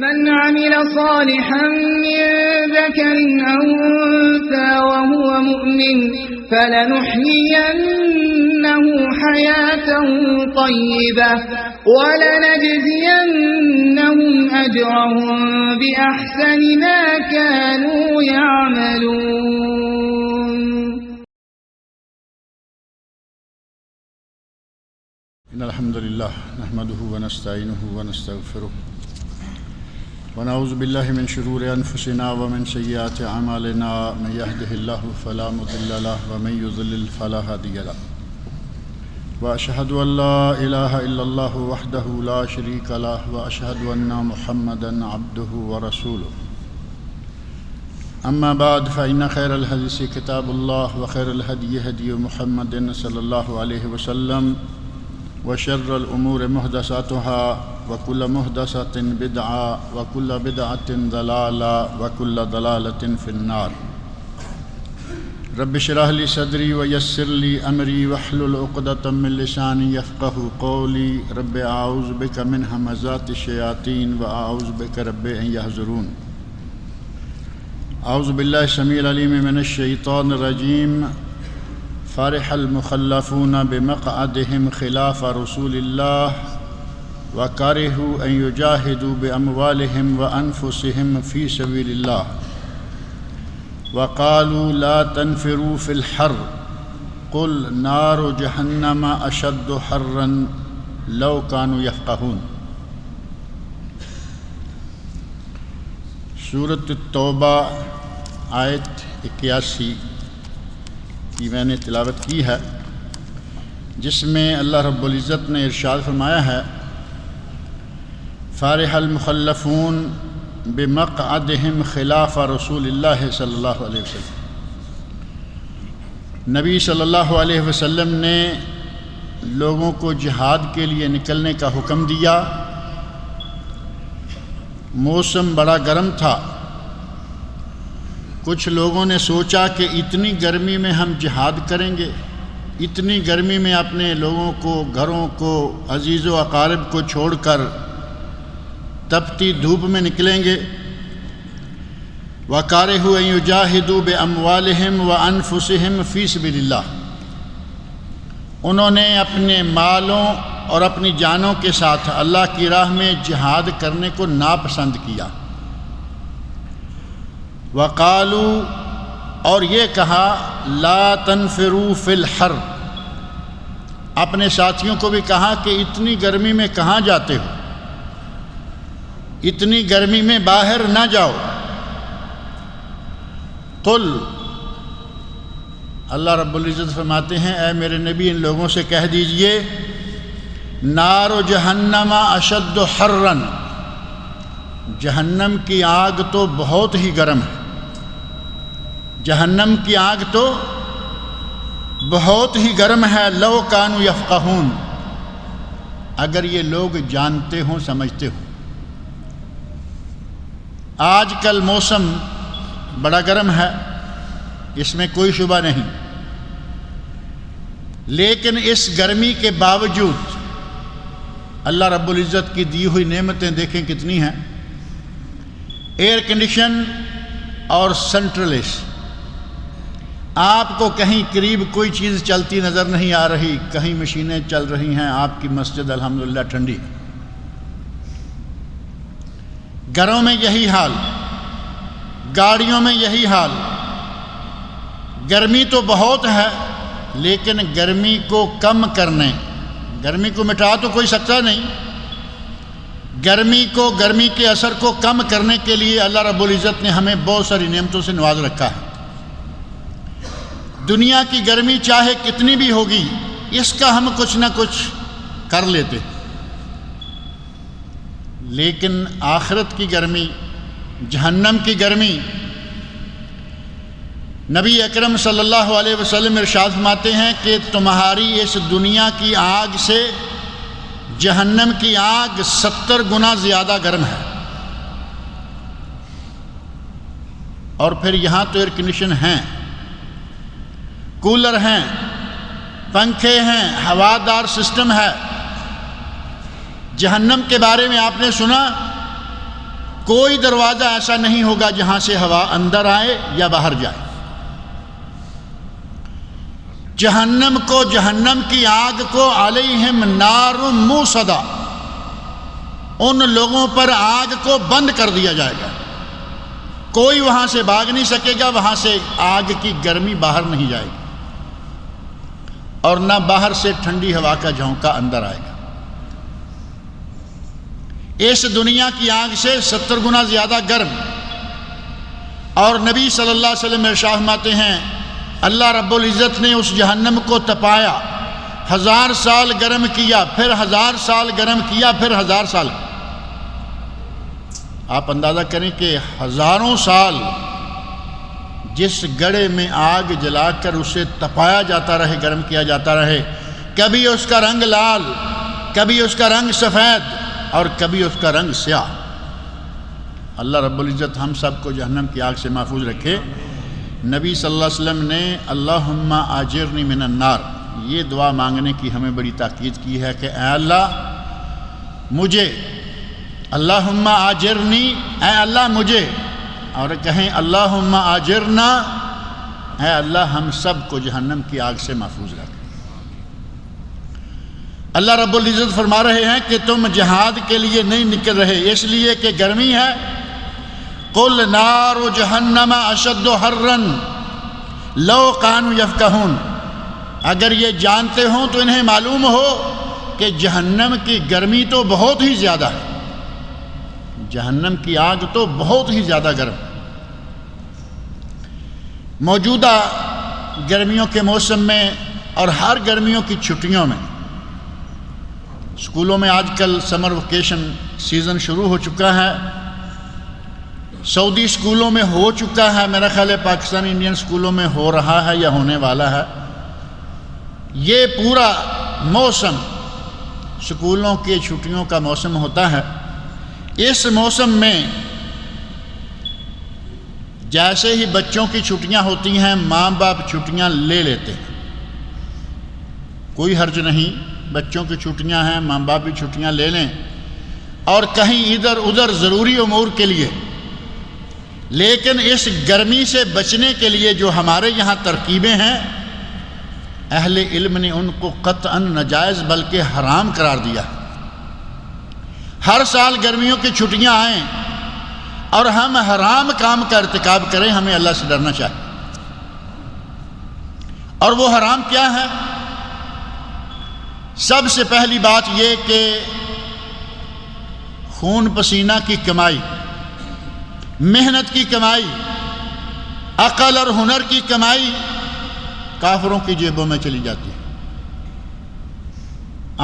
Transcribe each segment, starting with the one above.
من عمل صالحا من ذكر أو أنثى وهو مؤمن فلنحيينه حياة طيبة ولنجزينهم أجرهم بأحسن ما كانوا يعملون. إن الحمد لله نحمده ونستعينه ونستغفره ونعوذ بالله من شرور أنفسنا ومن سيئات أعمالنا من يهده الله فلا مضل له ومن يضلل فلا هادي له وأشهد أن لا إله إلا الله وحده لا شريك له وأشهد أن محمدا عبده ورسوله. أما بعد فإن خير الحديث كتاب الله وخير الهدي هدي محمد صلى الله عليه وسلم وشر الأمور محدثاتها وكل محدثة بدعة وكل بدعة ضلالة وكل ضلالة في النار. رب اشرح لي صدري ويسر لي أمري واحلل عقدة من لساني يفقهوا قولي. رب أعوذ بك من همزات الشياطين وأعوذ بك رب أن يحضرون. أعوذ بالله السميع العليم من الشيطان الرجيم. فرح المخلفون بمقعدهم خلاف رسول الله وكرهوا أن يجاهدوا بأموالهم وأنفسهم في سبيل الله وقالوا لا تنفروا في الحر قل نار جهنم أشد حرا لو كانوا يفقهون. سورۃ التوبہ آیت 81 کی میں نے تلاوت کی ہے، جس میں اللہ رب العزت نے ارشاد فرمایا ہے فرح المخلفون بمقعدہم خلاف رسول اللہ صلی اللہ علیہ وسلم. نبی صلی اللہ علیہ وسلم نے لوگوں کو جہاد کے لیے نکلنے کا حکم دیا. موسم بڑا گرم تھا. کچھ لوگوں نے سوچا کہ اتنی گرمی میں ہم جہاد کریں گے، اتنی گرمی میں اپنے لوگوں کو، گھروں کو، عزیز و اقارب کو چھوڑ کر تپتی دھوپ میں نکلیں گے. وَكَرِهُوا أَن يُجَاهِدُوا بِأَمْوَالِهِمْ وَأَنفُسِهِمْ فِي سَبِيلِ اللَّهِ. انہوں نے اپنے مالوں اور اپنی جانوں کے ساتھ اللہ کی راہ میں جہاد کرنے کو ناپسند کیا. وقالوا، اور یہ کہا لا تنفروا فی الحر، اپنے ساتھیوں کو بھی کہا کہ اتنی گرمی میں کہاں جاتے ہو، اتنی گرمی میں باہر نہ جاؤ. قل، اللہ رب العزت فرماتے ہیں اے میرے نبی ان لوگوں سے کہہ دیجئے نار جہنم اشد حرا، جہنم کی آگ تو بہت ہی گرم ہے. جہنم کی آگ تو بہت ہی گرم ہے. لو کانوا یفقہون، اگر یہ لوگ جانتے ہوں، سمجھتے ہوں. آج کل موسم بڑا گرم ہے، اس میں کوئی شبہ نہیں، لیکن اس گرمی کے باوجود اللہ رب العزت کی دی ہوئی نعمتیں دیکھیں کتنی ہیں. ایئر کنڈیشن اور سینٹرل اے سی. آپ کو کہیں قریب کوئی چیز چلتی نظر نہیں آ رہی، کہیں مشینیں چل رہی ہیں، آپ کی مسجد الحمدللہ ٹھنڈی. گھروں میں یہی حال، گاڑیوں میں یہی حال. گرمی تو بہت ہے، لیکن گرمی کو کم کرنے، گرمی کو مٹا تو کوئی سکتا نہیں، گرمی کے اثر کو کم کرنے کے لیے اللہ رب العزت نے ہمیں بہت ساری نعمتوں سے نواز رکھا ہے. دنیا کی گرمی چاہے کتنی بھی ہوگی، اس کا ہم کچھ نہ کچھ کر لیتے، لیکن آخرت کی گرمی، جہنم کی گرمی، نبی اکرم صلی اللہ علیہ وسلم ارشاد فرماتے ہیں کہ تمہاری اس دنیا کی آگ سے جہنم کی آگ 70 گنا زیادہ گرم ہے. اور پھر یہاں تو ایئر کنڈیشن ہیں، کولر ہیں، پنکھے ہیں، ہوادار سسٹم ہے. جہنم کے بارے میں آپ نے سنا کوئی دروازہ ایسا نہیں ہوگا جہاں سے ہوا اندر آئے یا باہر جائے۔ جہنم کو، جہنم کی آگ کو، علیہم نار موصدہ، ان لوگوں پر آگ کو بند کر دیا جائے گا، کوئی وہاں سے بھاگ نہیں سکے گا، وہاں سے آگ کی گرمی باہر نہیں جائے گی، اور نہ باہر سے ٹھنڈی ہوا کا جھونکا اندر آئے گا۔ اس دنیا کی آگ سے 70 گنا زیادہ گرم۔ اور نبی صلی اللہ علیہ وسلم ارشاد فرماتے ہیں اللہ رب العزت نے اس جہنم کو تپایا، 1000 سال گرم کیا، پھر 1000 سال گرم کیا، پھر 1000 سال۔ آپ اندازہ کریں کہ ہزاروں سال جس گڑھے میں آگ جلا کر اسے تپایا جاتا رہے، گرم کیا جاتا رہے، کبھی اس کا رنگ لال، کبھی اس کا رنگ سفید، اور کبھی اس کا رنگ سیاہ۔ اللہ رب العزت ہم سب کو جہنم کی آگ سے محفوظ رکھے۔ نبی صلی اللہ علیہ وسلم نے اللہم آجرنی من النار، یہ دعا مانگنے کی ہمیں بڑی تاکید کی ہے کہ اے اللہ مجھے، اللہم آجرنی، اے اللہ مجھے، اور کہیں اللہم آجرنا، اے اللہ ہم سب کو جہنم کی آگ سے محفوظ رکھ۔ اللہ رب العزت فرما رہے ہیں کہ تم جہاد کے لیے نہیں نکل رہے اس لیے کہ گرمی ہے۔ قل نار جہنم اشد حرا لو کانوا یفقہون، اگر یہ جانتے ہوں تو انہیں معلوم ہو کہ جہنم کی گرمی تو بہت ہی زیادہ ہے، جہنم کی آگ تو بہت ہی زیادہ گرم۔ موجودہ گرمیوں کے موسم میں اور ہر گرمیوں کی چھٹیوں میں اسکولوں میں آج کل سمر ویکیشن سیزن شروع ہو چکا ہے، سعودی اسکولوں میں ہو چکا ہے، میرا خیال ہے پاکستانی انڈین اسکولوں میں ہو رہا ہے یا ہونے والا ہے۔ یہ پورا موسم اسکولوں کی چھٹیوں کا موسم ہوتا ہے۔ اس موسم میں جیسے ہی بچوں کی چھٹیاں ہوتی ہیں ماں باپ چھٹیاں لے لیتے ہیں، کوئی حرج نہیں، بچوں کی چھٹیاں ہیں، ماں باپ بھی چھٹیاں لے لیں اور کہیں ادھر ادھر ضروری امور کے لیے۔ لیکن اس گرمی سے بچنے کے لیے جو ہمارے یہاں ترکیبیں ہیں، اہل علم نے ان کو قطعاً ناجائز بلکہ حرام قرار دیا ہے۔ ہر سال گرمیوں کی چھٹیاں آئیں اور ہم حرام کام کا ارتکاب کریں، ہمیں اللہ سے ڈرنا چاہیے۔ اور وہ حرام کیا ہے؟ سب سے پہلی بات یہ کہ خون پسینہ کی کمائی، محنت کی کمائی، عقل اور ہنر کی کمائی کافروں کی جیبوں میں چلی جاتی ہے۔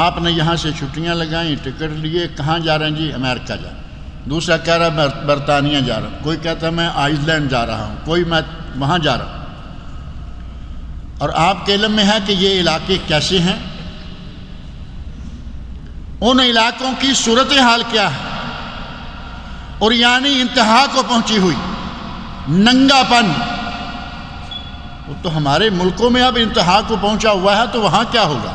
آپ نے یہاں سے چھٹیاں لگائیں، ٹکٹ لیے، کہاں جا رہے ہیں جی؟ امریکہ جا رہا ہوں، دوسرا کہہ رہا ہے برطانیہ جا رہا ہوں، کوئی کہتا ہے میں آئس لینڈ جا رہا ہوں، کوئی میں وہاں جا رہا ہوں۔ اور آپ کے علم میں ہے کہ یہ علاقے کیسے ہیں، ان علاقوں کی صورتحال کیا ہے، اور یعنی انتہا کو پہنچی ہوئی ننگا پن۔ وہ تو ہمارے ملکوں میں اب انتہا کو پہنچا ہوا ہے، تو وہاں کیا ہوگا؟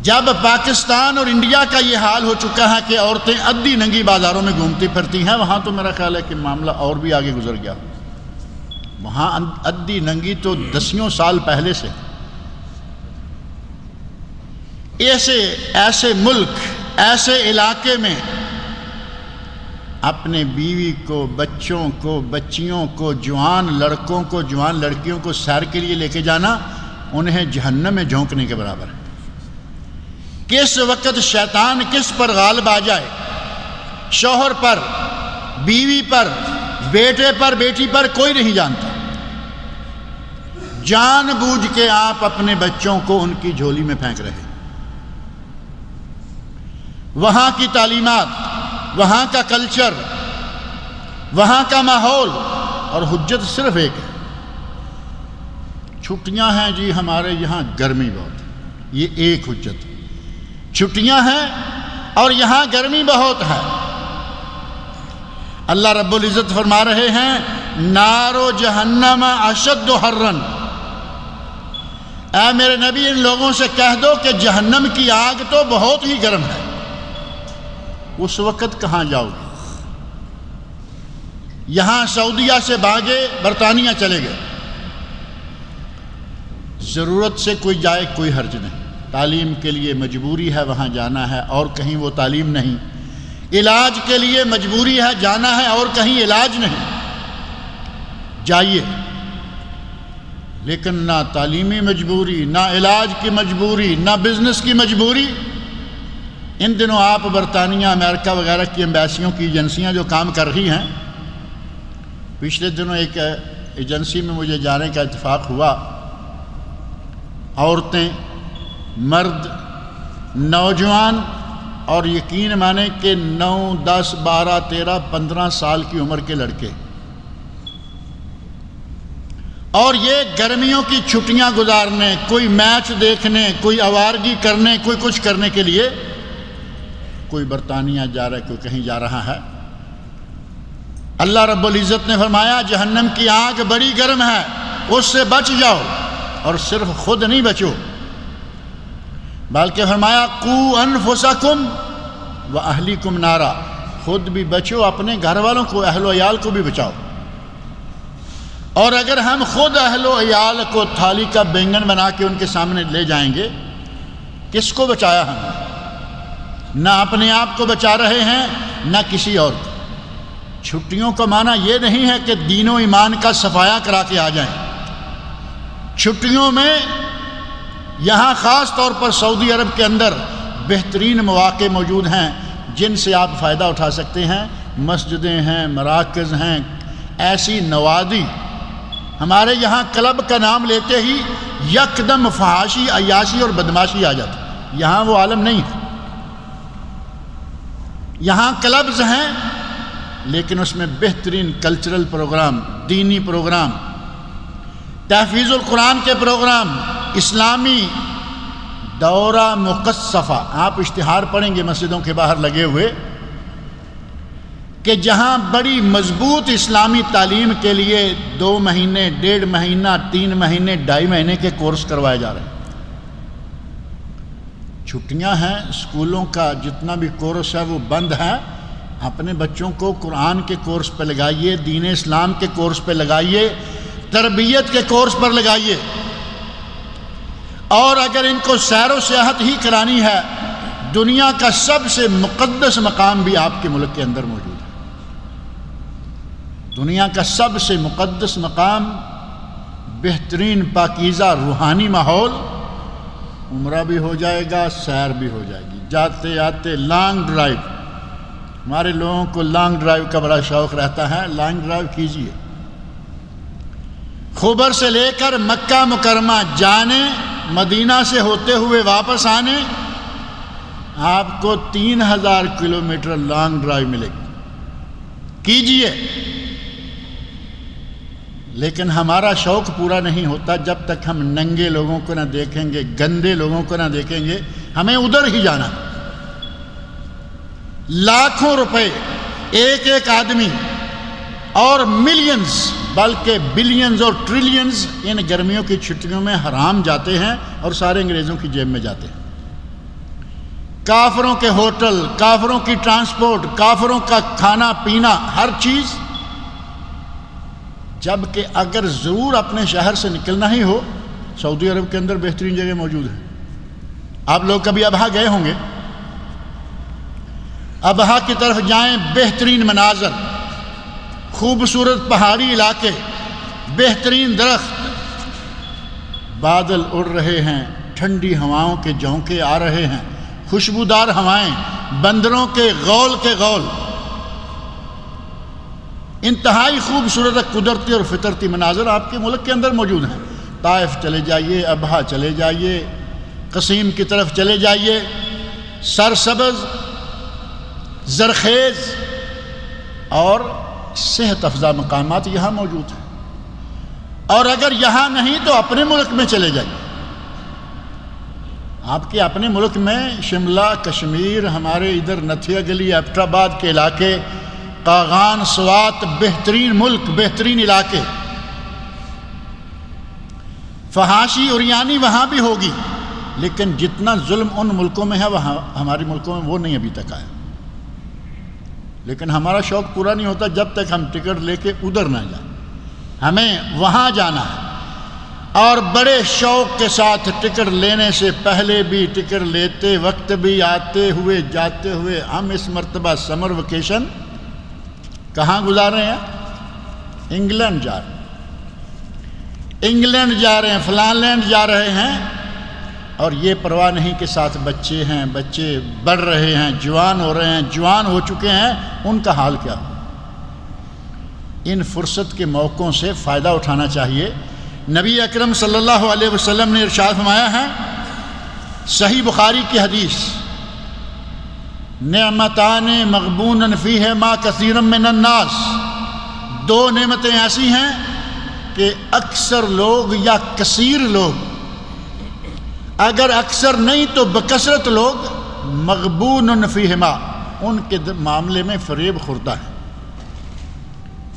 جب پاکستان اور انڈیا کا یہ حال ہو چکا ہے کہ عورتیں ادھی ننگی بازاروں میں گھومتی پھرتی ہیں، وہاں تو میرا خیال ہے کہ معاملہ اور بھی آگے گزر گیا۔ وہاں ادھی ننگی تو 10 سال پہلے سے۔ ایسے ملک، ایسے علاقے میں اپنے بیوی کو، بچوں کو، بچیوں کو، جوان لڑکوں کو، جوان لڑکیوں کو سیر کے لیے لے کے جانا انہیں جہنم میں جھونکنے کے برابر ہے۔ کس وقت شیطان کس پر غالب آ جائے، شوہر پر، بیوی پر، بیٹے پر، بیٹی پر، کوئی نہیں جانتا۔ جان بوجھ کے آپ اپنے بچوں کو ان کی جھولی میں پھینک رہے ہیں۔ وہاں کی تعلیمات، وہاں کا کلچر، وہاں کا ماحول، اور حجت صرف ایک ہے، چھٹیاں ہیں جی ہمارے یہاں گرمی بہت ہے، یہ ایک حجت۔ چھٹیاں ہیں اور یہاں گرمی بہت ہے۔ اللہ رب العزت فرما رہے ہیں نار جہنم اشد حرا، اے میرے نبی ان لوگوں سے کہہ دو کہ جہنم کی آگ تو بہت ہی گرم ہے۔ اس وقت کہاں جاؤ گے؟ یہاں سعودیہ سے بھاگے برطانیہ چلے گئے، ضرورت سے کوئی جائے کوئی حرج نہیں، تعلیم کے لیے مجبوری ہے وہاں جانا ہے اور کہیں وہ تعلیم نہیں، علاج کے لیے مجبوری ہے جانا ہے اور کہیں علاج نہیں، جائیے، لیکن نہ تعلیمی مجبوری، نہ علاج کی مجبوری، نہ بزنس کی مجبوری۔ ان دنوں آپ برطانیہ، امریکہ وغیرہ کی ایمبیسیوں کی ایجنسیاں جو کام کر رہی ہیں، پچھلے دنوں ایک ایجنسی میں مجھے جانے کا اتفاق ہوا، عورتیں، مرد، نوجوان اور یقین مانیں کہ 9، 10، 12، 13، 15 سال کی عمر کے لڑکے، اور یہ گرمیوں کی چھٹیاں گزارنے، کوئی میچ دیکھنے، کوئی آوارگی کرنے، کوئی کچھ کرنے کے لیے، کوئی برطانیہ جا رہا ہے، کوئی کہیں جا رہا ہے۔ اللہ رب العزت نے فرمایا جہنم کی آگ بڑی گرم ہے، اس سے بچ جاؤ، اور صرف خود نہیں بچو بلکہ فرمایا قو انفسکم واہلیکم نارا، خود بھی بچو، اپنے گھر والوں کو، اہل و عیال کو بھی بچاؤ۔ اور اگر ہم خود اہل و عیال کو تھالی کا بینگن بنا کے ان کے سامنے لے جائیں گے، کس کو بچایا ہم؟ نہ اپنے آپ کو بچا رہے ہیں، نہ کسی اور کو۔ چھٹیوں کا معنی یہ نہیں ہے کہ دین و ایمان کا صفایا کرا کے آ جائیں۔ چھٹیوں میں یہاں خاص طور پر سعودی عرب کے اندر بہترین مواقع موجود ہیں جن سے آپ فائدہ اٹھا سکتے ہیں، مسجدیں ہیں، مراکز ہیں، ایسی نوادی۔ ہمارے یہاں کلب کا نام لیتے ہی یکدم فحاشی، عیاشی اور بدماشی آ جاتی، یہاں وہ عالم نہیں ہے۔ یہاں کلبز ہیں لیکن اس میں بہترین کلچرل پروگرام، دینی پروگرام، تحفیظ القرآن کے پروگرام، اسلامی دورہ مقصفہ، آپ اشتہار پڑھیں گے مسجدوں کے باہر لگے ہوئے کہ جہاں بڑی مضبوط اسلامی تعلیم کے لیے 2 مہینے، 1.5 مہینہ، 3 مہینے، 2.5 مہینے کے کورس کروائے جا رہے ہیں۔ چھٹیاں ہیں، اسکولوں کا جتنا بھی کورس ہے وہ بند ہے، اپنے بچوں کو قرآن کے کورس پہ لگائیے، دین اسلام کے کورس پہ لگائیے، تربیت کے کورس پر لگائیے، اور اگر ان کو سیر و سیاحت ہی کرانی ہے، دنیا کا سب سے مقدس مقام بھی آپ کے ملک کے اندر موجود ہے۔ دنیا کا سب سے مقدس مقام، بہترین پاکیزہ روحانی ماحول، عمرہ بھی ہو جائے گا، سیر بھی ہو جائے گی، جاتے آتے لانگ ڈرائیو۔ ہمارے لوگوں کو لانگ ڈرائیو کا بڑا شوق رہتا ہے، لانگ ڈرائیو کیجئے۔ خبر سے لے کر مکہ مکرمہ جانے، مدینہ سے ہوتے ہوئے واپس آنے، آپ کو 3000 کلومیٹر لانگ ڈرائیو ملے گی، کیجئے۔ لیکن ہمارا شوق پورا نہیں ہوتا جب تک ہم ننگے لوگوں کو نہ دیکھیں گے، گندے لوگوں کو نہ دیکھیں گے، ہمیں ادھر ہی جانا۔ لاکھوں روپے ایک ایک آدمی اور ملینز بلکہ بلینز اور ٹریلینز ان گرمیوں کی چھٹیوں میں حرام جاتے ہیں اور سارے انگریزوں کی جیب میں جاتے ہیں۔ کافروں کے ہوٹل، کافروں کی ٹرانسپورٹ، کافروں کا کھانا پینا، ہر چیز، جبکہ اگر ضرور اپنے شہر سے نکلنا ہی ہو، سعودی عرب کے اندر بہترین جگہ موجود ہے۔ آپ لوگ کبھی ابہا گئے ہوں گے، ابہا کی طرف جائیں، بہترین مناظر، خوبصورت پہاڑی علاقے، بہترین درخت، بادل اڑ رہے ہیں، ٹھنڈی ہواؤں کے جھونکے آ رہے ہیں، خوشبودار ہوائیں، بندروں کے غول، انتہائی خوبصورت قدرتی اور فطرتی مناظر آپ کے ملک کے اندر موجود ہیں۔ طائف چلے جائیے، ابہا چلے جائیے، قصیم کی طرف چلے جائیے، سرسبز، زرخیز اور صحت افزا مقامات یہاں موجود ہیں۔ اور اگر یہاں نہیں تو اپنے ملک میں چلے جائیے۔ آپ کے اپنے ملک میں شملہ، کشمیر، ہمارے ادھر نتھیا گلی، ایبٹ آباد کے علاقے، قاغان، سوات، بہترین ملک، بہترین علاقے۔ فحاشی عریانی وہاں بھی ہوگی، لیکن جتنا ظلم ان ملکوں میں ہے وہاں ہمارے ملکوں میں وہ نہیں ابھی تک آیا۔ لیکن ہمارا شوق پورا نہیں ہوتا جب تک ہم ٹکٹ لے کے ادھر نہ جائیں. ہمیں وہاں جانا ہے، اور بڑے شوق کے ساتھ ٹکٹ لینے سے پہلے بھی، ٹکٹ لیتے وقت بھی، آتے ہوئے جاتے ہوئے ہم اس مرتبہ سمر ویکیشن کہاں گزار رہے ہیں؟ انگلینڈ جا رہے ہیں، انگلینڈ جا رہے ہیں، فلاں لینڈ جا رہے ہیں، اور یہ پرواہ نہیں کہ ساتھ بچے ہیں، بچے بڑھ رہے ہیں، جوان ہو رہے ہیں، جوان ہو چکے ہیں، ان کا حال کیا ہو. ان فرصت کے موقعوں سے فائدہ اٹھانا چاہیے. نبی اکرم صلی اللہ علیہ وسلم نے ارشاد فرمایا ہے، صحیح بخاری کی حدیث، نعمتان مغبون فیہما کثیر من الناس، دو نعمتیں ایسی ہیں کہ اکثر لوگ یا کثیر لوگ، اگر اکثر نہیں تو بکثرت لوگ، مغبون فیہما، ان کے معاملے میں فریب خورتا ہے،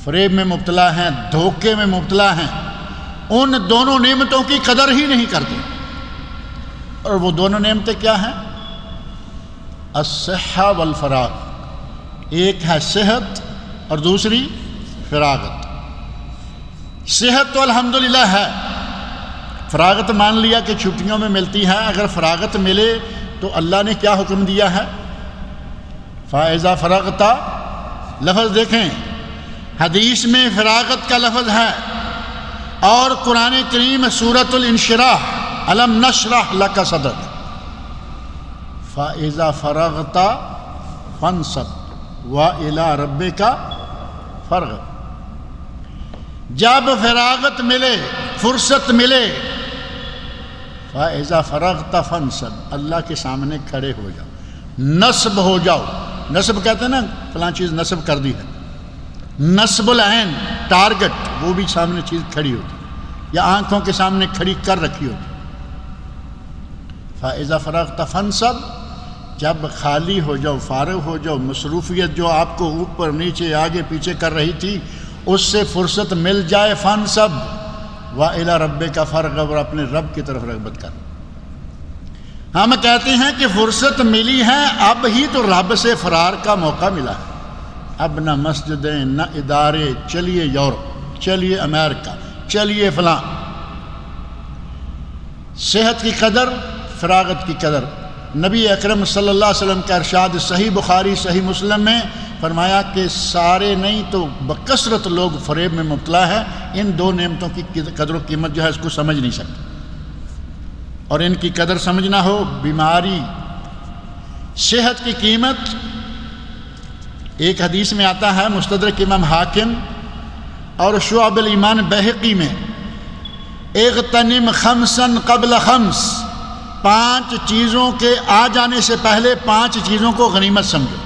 فریب میں مبتلا ہیں، دھوکے میں مبتلا ہیں، ان دونوں نعمتوں کی قدر ہی نہیں کرتے. اور وہ دونوں نعمتیں کیا ہیں؟ الصحہ والفراغ. ایک ہے صحت اور دوسری فراغت. صحت تو الحمدللہ ہے، فراغت مان لیا کہ چھٹیوں میں ملتی ہے. اگر فراغت ملے تو اللہ نے کیا حکم دیا ہے؟ فَإِذَا فَرَغْتَ، لفظ دیکھیں، حدیث میں فراغت کا لفظ ہے، اور قرآن کریم سورۃ الانشراح، الم نشرح لک صدرک، فَإِذَا فَرَغْتَ فَانصَبْ وَإِلَىٰ رَبِّكَ فَارْغَب. جب فراغت ملے، فرصت ملے، فَإِذَا فَرَغْتَ فَانصَبْ، اللہ کے سامنے کھڑے ہو جاؤ، نصب ہو جاؤ. نصب کہتے ہیں نا، فلاں چیز نصب کر دی ہے، نصب العین، ٹارگٹ، وہ بھی سامنے چیز کھڑی ہوتی یا آنکھوں کے سامنے کھڑی کر رکھی ہوتی. فَإِذَا فَرَغْتَ فَانصَبْ، جب خالی ہو جاؤ، فارغ ہو جاؤ، مصروفیت جو آپ کو اوپر نیچے آگے پیچھے کر رہی تھی اس سے فرصت مل جائے، فَانصَبْ وَإِلَىٰ رَبِّكَ فَارْغَب، اور اپنے رب کی طرف رغبت کر. ہم کہتے ہیں کہ فرصت ملی ہے، اب ہی تو رب سے فرار کا موقع ملا ہے. اب نہ مسجدیں نہ ادارے، چلیے یورپ، چلیے امریکہ، چلیے فلاں. صحت کی قدر، فراغت کی قدر. نبی اکرم صلی اللہ علیہ وسلم کا ارشاد صحیح بخاری صحیح مسلم میں فرمایا کہ سارے نہیں تو بکثرت لوگ فریب میں مبتلا ہے. ان دو نعمتوں کی قدر و قیمت جو ہے اس کو سمجھ نہیں سکتے، اور ان کی قدر سمجھنا ہو، بیماری، صحت کی قیمت. ایک حدیث میں آتا ہے مستدرک امام حاکم اور شعب الایمان بہقی میں، اغتنم خمسا قبل خمس، 5 چیزوں کے آ جانے سے پہلے 5 چیزوں کو غنیمت سمجھو.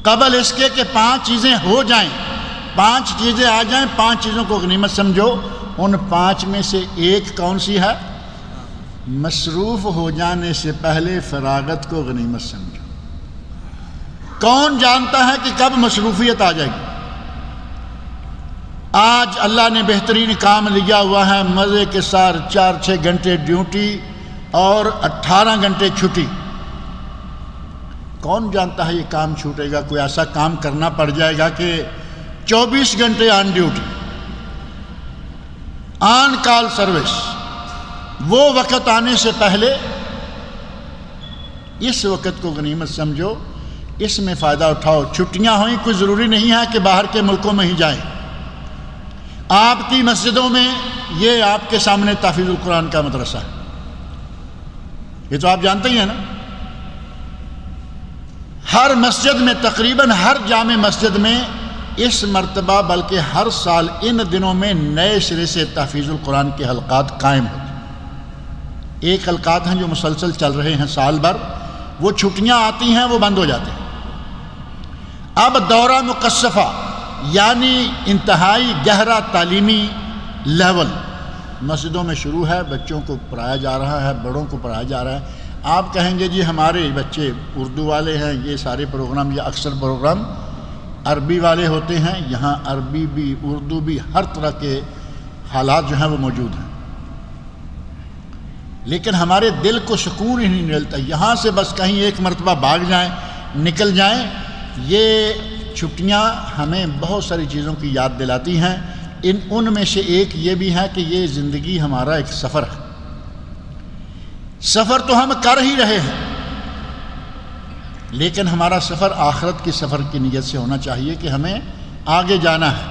قبل اس کے کہ 5 چیزیں ہو جائیں، 5 چیزیں آ جائیں، 5 چیزوں کو غنیمت سمجھو. ان 5 میں سے ایک کون سی ہے؟ مصروف ہو جانے سے پہلے فراغت کو غنیمت سمجھو. کون جانتا ہے کہ کب مصروفیت آ جائے گی؟ آج اللہ نے بہترین کام لیا ہوا ہے، مزے کے ساتھ 4-6 گھنٹے ڈیوٹی اور 18 گھنٹے چھٹی. کون جانتا ہے یہ کام چھوٹے گا؟ کوئی ایسا کام کرنا پڑ جائے گا کہ 24 گھنٹے آن ڈیوٹی، آن کال سروس. وہ وقت آنے سے پہلے اس وقت کو غنیمت سمجھو، اس میں فائدہ اٹھاؤ. چھٹیاں ہوئیں، کوئی ضروری نہیں ہے کہ باہر کے ملکوں میں ہی جائیں. آپ کی مسجدوں میں یہ آپ کے سامنے تحفیظ القرآن کا مدرسہ ہے، یہ تو آپ جانتے ہی ہیں نا. ہر مسجد میں، تقریباً ہر جامع مسجد میں اس مرتبہ بلکہ ہر سال ان دنوں میں نئے سرے سے تحفیظ القرآن کے حلقات قائم ہوتے ہیں. ایک حلقات ہیں جو مسلسل چل رہے ہیں سال بھر، وہ چھٹیاں آتی ہیں وہ بند ہو جاتے ہیں. اب دورہ مکثفہ یعنی انتہائی گہرا تعلیمی لیول مسجدوں میں شروع ہے. بچوں کو پڑھایا جا رہا ہے، بڑوں کو پڑھایا جا رہا ہے. آپ کہیں گے جی ہمارے بچے اردو والے ہیں، یہ سارے پروگرام یا اکثر پروگرام عربی والے ہوتے ہیں. یہاں عربی بھی، اردو بھی، ہر طرح کے حالات جو ہیں وہ موجود ہیں. لیکن ہمارے دل کو سکون ہی نہیں ملتا. یہاں سے بس کہیں ایک مرتبہ بھاگ جائیں، نکل جائیں یہ چھٹیاں ہمیں بہت ساری چیزوں کی یاد دلاتی ہیں. ان میں سے ایک یہ بھی ہے کہ یہ زندگی ہمارا ایک سفر ہے. سفر تو ہم کر ہی رہے ہیں، لیکن ہمارا سفر آخرت کی سفر کی نیت سے ہونا چاہیے کہ ہمیں آگے جانا ہے.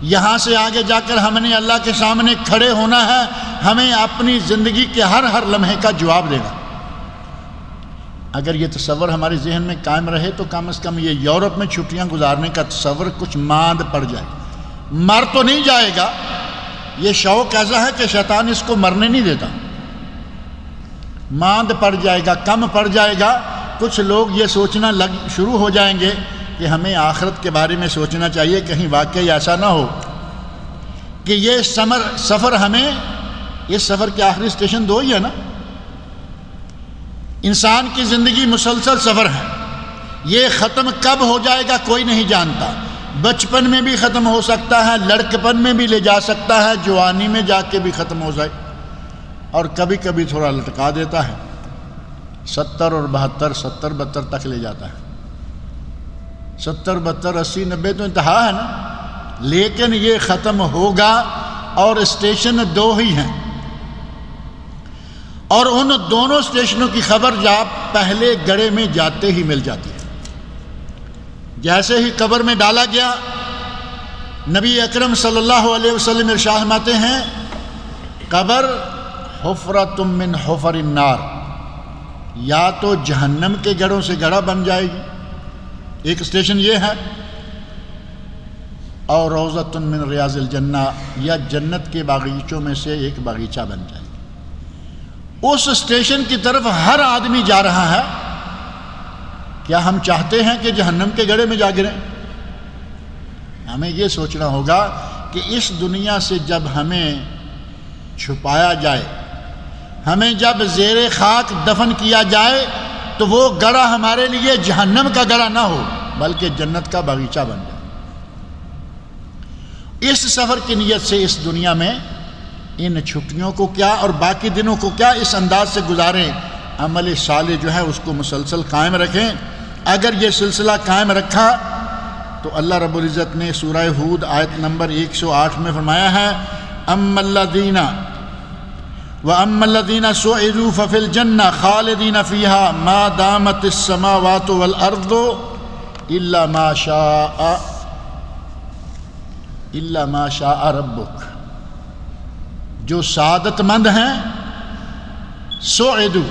یہاں سے آگے جا کر ہم نے اللہ کے سامنے کھڑے ہونا ہے. ہمیں اپنی زندگی کے ہر لمحے کا جواب دینا. اگر یہ تصور ہمارے ذہن میں قائم رہے تو کم از کم یہ یورپ میں چھٹیاں گزارنے کا تصور کچھ ماند پڑ جائے. مر تو نہیں جائے گا، یہ شوق ایسا ہے کہ شیطان اس کو مرنے نہیں دیتا. ماند پڑ جائے گا، کم پڑ جائے گا. کچھ لوگ یہ سوچنا شروع ہو جائیں گے کہ ہمیں آخرت کے بارے میں سوچنا چاہیے، کہیں واقعی ایسا نہ ہو کہ یہ سفر ہمیں، اس سفر کے آخری اسٹیشن 2 ہی ہے نا. انسان کی زندگی مسلسل سفر ہے. یہ ختم کب ہو جائے گا کوئی نہیں جانتا. بچپن میں بھی ختم ہو سکتا ہے، لڑکپن میں بھی لے جا سکتا ہے، جوانی میں جا کے بھی ختم ہو جائے، اور کبھی کبھی تھوڑا لٹکا دیتا ہے. 70 اور 72 70 72 تک لے جاتا ہے. 70 72 80 90 تو انتہا ہے نا. لیکن یہ ختم ہوگا اور اسٹیشن 2 ہی ہیں، اور ان دونوں اسٹیشنوں کی خبر پہلے گڑھے میں جاتے ہی مل جاتی ہے. جیسے ہی قبر میں ڈالا گیا، نبی اکرم صلی اللہ علیہ وسلم ارشاد فرماتے ہیں قبر حفرۃ من حفر النار، یا تو جہنم کے گڑھوں سے گڑھا بن جائے گی، ایک اسٹیشن یہ ہے، اور روضۃ من ریاض الجنہ، یا جنت کے باغیچوں میں سے ایک باغیچہ بن جائے گی. اس اسٹیشن کی طرف ہر آدمی جا رہا ہے. کیا ہم چاہتے ہیں کہ جہنم کے گڑھے میں جا گریں؟ ہمیں یہ سوچنا ہوگا کہ اس دنیا سے جب ہمیں چھپایا جائے، ہمیں جب زیر خاک دفن کیا جائے، تو وہ گڑھا ہمارے لیے جہنم کا گڑھا نہ ہو بلکہ جنت کا باغیچہ بن جائے. اس سفر کی نیت سے اس دنیا میں ان چھٹیوں کو کیا اور باقی دنوں کو کیا اس انداز سے گزاریں. عمل صالح جو ہے اس کو مسلسل قائم رکھیں. اگر یہ سلسلہ قائم رکھا تو اللہ رب العزت نے سورہ ہود آیت نمبر 108 میں فرمایا ہے اما الذین سعدوا ففی الجنہ خالدین فیہا ما دامت السماوات والارض الا ما شاء ربک. جو سعادت مند ہیں، سعدوا،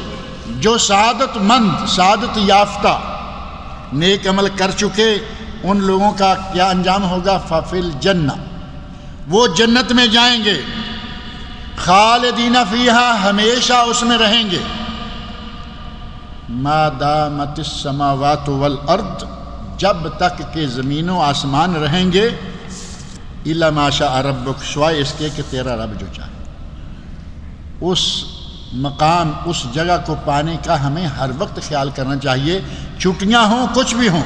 جو سعادت مند، سعادت یافتہ، نیک عمل کر چکے، ان لوگوں کا کیا انجام ہوگا؟ ففی الجنہ، وہ جنت میں جائیں گے. خالدین فیہا، ہمیشہ اس میں رہیں گے. ما دامت السماوات والارض، جب تک کہ زمین و آسمان رہیں گے. الا ما شاء ربک، سوائے اس کے کہ تیرا رب جو چاہے. اس مقام، اس جگہ کو پانے کا ہمیں ہر وقت خیال کرنا چاہیے. چھٹیاں ہوں، کچھ بھی ہوں،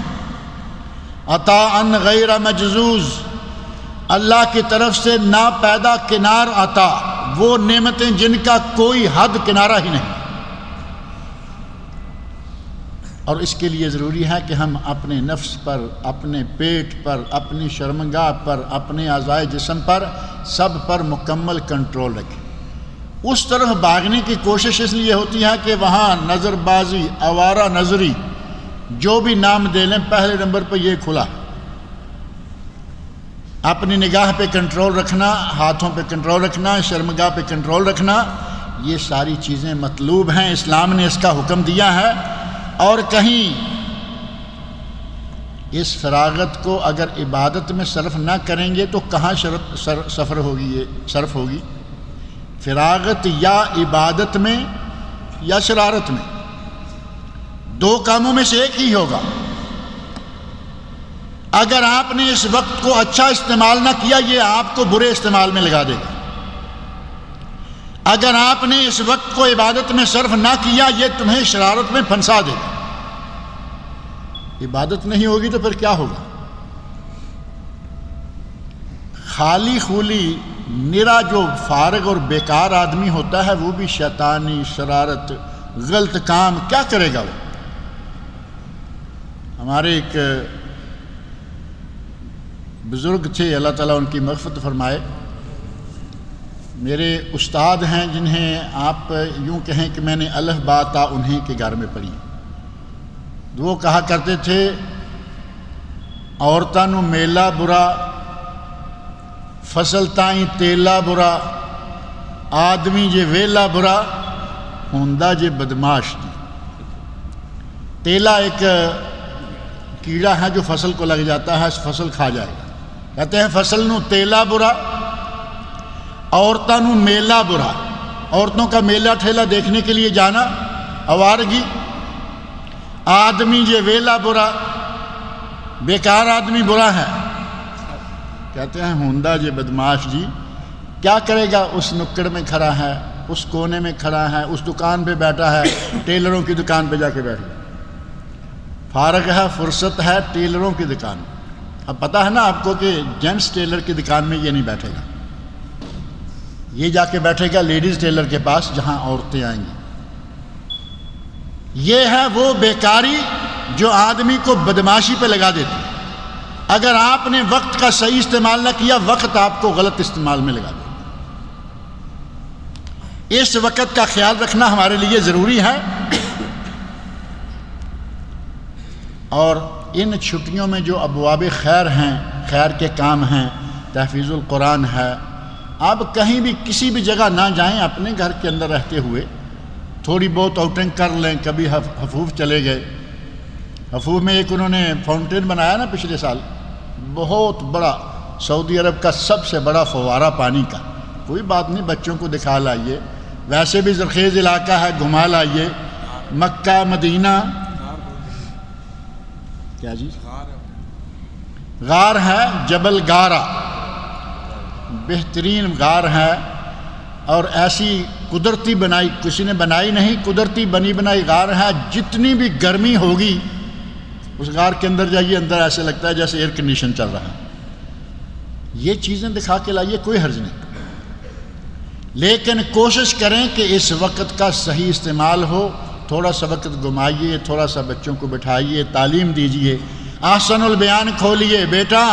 عطاء غیر مجزوز، اللہ کی طرف سے نا پیدا کنار عطا، وہ نعمتیں جن کا کوئی حد کنارہ ہی نہیں. اور اس کے لیے ضروری ہے کہ ہم اپنے نفس پر، اپنے پیٹ پر، اپنی شرمگاہ پر، اپنے اعضائے جسم پر، سب پر مکمل کنٹرول رکھیں. اس طرف بھاگنے کی کوشش اس لیے ہوتی ہے کہ وہاں نظر بازی، آوارہ نظری، جو بھی نام دے لیں، پہلے نمبر پہ یہ کھلا. اپنی نگاہ پہ کنٹرول رکھنا، ہاتھوں پہ کنٹرول رکھنا، شرمگاہ پہ کنٹرول رکھنا، یہ ساری چیزیں مطلوب ہیں. اسلام نے اس کا حکم دیا ہے. اور کہیں اس فراغت کو اگر عبادت میں صرف نہ کریں گے تو کہاں صرف ہوگی؟ فراغت یا عبادت میں یا شرارت میں، دو کاموں میں سے ایک ہی ہوگا. اگر آپ نے اس وقت کو اچھا استعمال نہ کیا، یہ آپ کو برے استعمال میں لگا دے گا. اگر آپ نے اس وقت کو عبادت میں صرف نہ کیا، یہ تمہیں شرارت میں پھنسا دے گا. عبادت نہیں ہوگی تو پھر کیا ہوگا؟ خالی خولی نرا جو فارغ اور بیکار آدمی ہوتا ہے، وہ بھی شیطانی شرارت، غلط کام کیا کرے گا؟ وہ ہمارے ایک بزرگ تھے، اللہ تعالیٰ ان کی مغفرت فرمائے، میرے استاد ہیں جنہیں آپ یوں کہیں کہ میں نے الف با تا انہیں کے گھر میں پڑھی۔ وہ کہا کرتے تھے عورتاں نو میلا برا، فصل تائیں تیلا برا، آدمی جے ویلا برا، ہوندا جے بدماش دی۔ تیلا ایک کیڑا ہے جو فصل کو لگ جاتا ہے، فصل کھا جائے گا، کہتے ہیں فصل نو تیلا برا، عورتاں نو میلا برا، عورتوں کا میلا ٹھیلا دیکھنے کے لیے جانا آوارگی، آدمی جے ویلا برا، بیکار آدمی برا ہے، کہتے ہیں ہوندا جے بدماش جی، کیا کرے گا؟ اس نکڑ میں کھڑا ہے، اس کونے میں کھڑا ہے، اس دکان پہ بیٹھا ہے، ٹیلروں کی دکان پہ جا کے بیٹھ گیا، فارغ ہے، فرصت ہے ٹیلروں کی دکان۔ اب پتہ ہے نا آپ کو کہ جینٹس ٹیلر کی دکان میں یہ نہیں بیٹھے گا، یہ جا کے بیٹھے گا لیڈیز ٹیلر کے پاس جہاں عورتیں آئیں گی۔ یہ ہے وہ بیکاری جو آدمی کو بدماشی پہ لگا دیتی ہے۔ اگر آپ نے وقت کا صحیح استعمال نہ کیا، وقت آپ کو غلط استعمال میں لگا دے گا۔ اس وقت کا خیال رکھنا ہمارے لیے ضروری ہے، اور ان چھٹیوں میں جو ابواب خیر ہیں، خیر کے کام ہیں، تحفیظ القرآن ہے، آپ کہیں بھی کسی بھی جگہ نہ جائیں، اپنے گھر کے اندر رہتے ہوئے تھوڑی بہت آؤٹنگ کر لیں، کبھی حفوف چلے گئے۔ حفوف میں ایک انہوں نے فاؤنٹین بنایا نا پچھلے سال، بہت بڑا، سعودی عرب کا سب سے بڑا فوارہ پانی کا، کوئی بات نہیں، بچوں کو دکھا لائیے، ویسے بھی زرخیز علاقہ ہے، گھما لائیے۔ مکہ مدینہ کیا جی؟ غار ہے، جبل گارا، بہترین غار ہے، اور ایسی قدرتی بنائی، کسی نے بنائی نہیں، قدرتی بنی بنائی غار ہے۔ جتنی بھی گرمی ہوگی اس غار کے اندر جائیے، اندر ایسے لگتا ہے جیسے ایئر کنڈیشن چل رہا ہے۔ یہ چیزیں دکھا کے لائیے، کوئی حرج نہیں، لیکن کوشش کریں کہ اس وقت کا صحیح استعمال ہو۔ تھوڑا سا وقت گمائیے، تھوڑا سا بچوں کو بٹھائیے، تعلیم دیجیے، احسن البیان کھولیے، بیٹا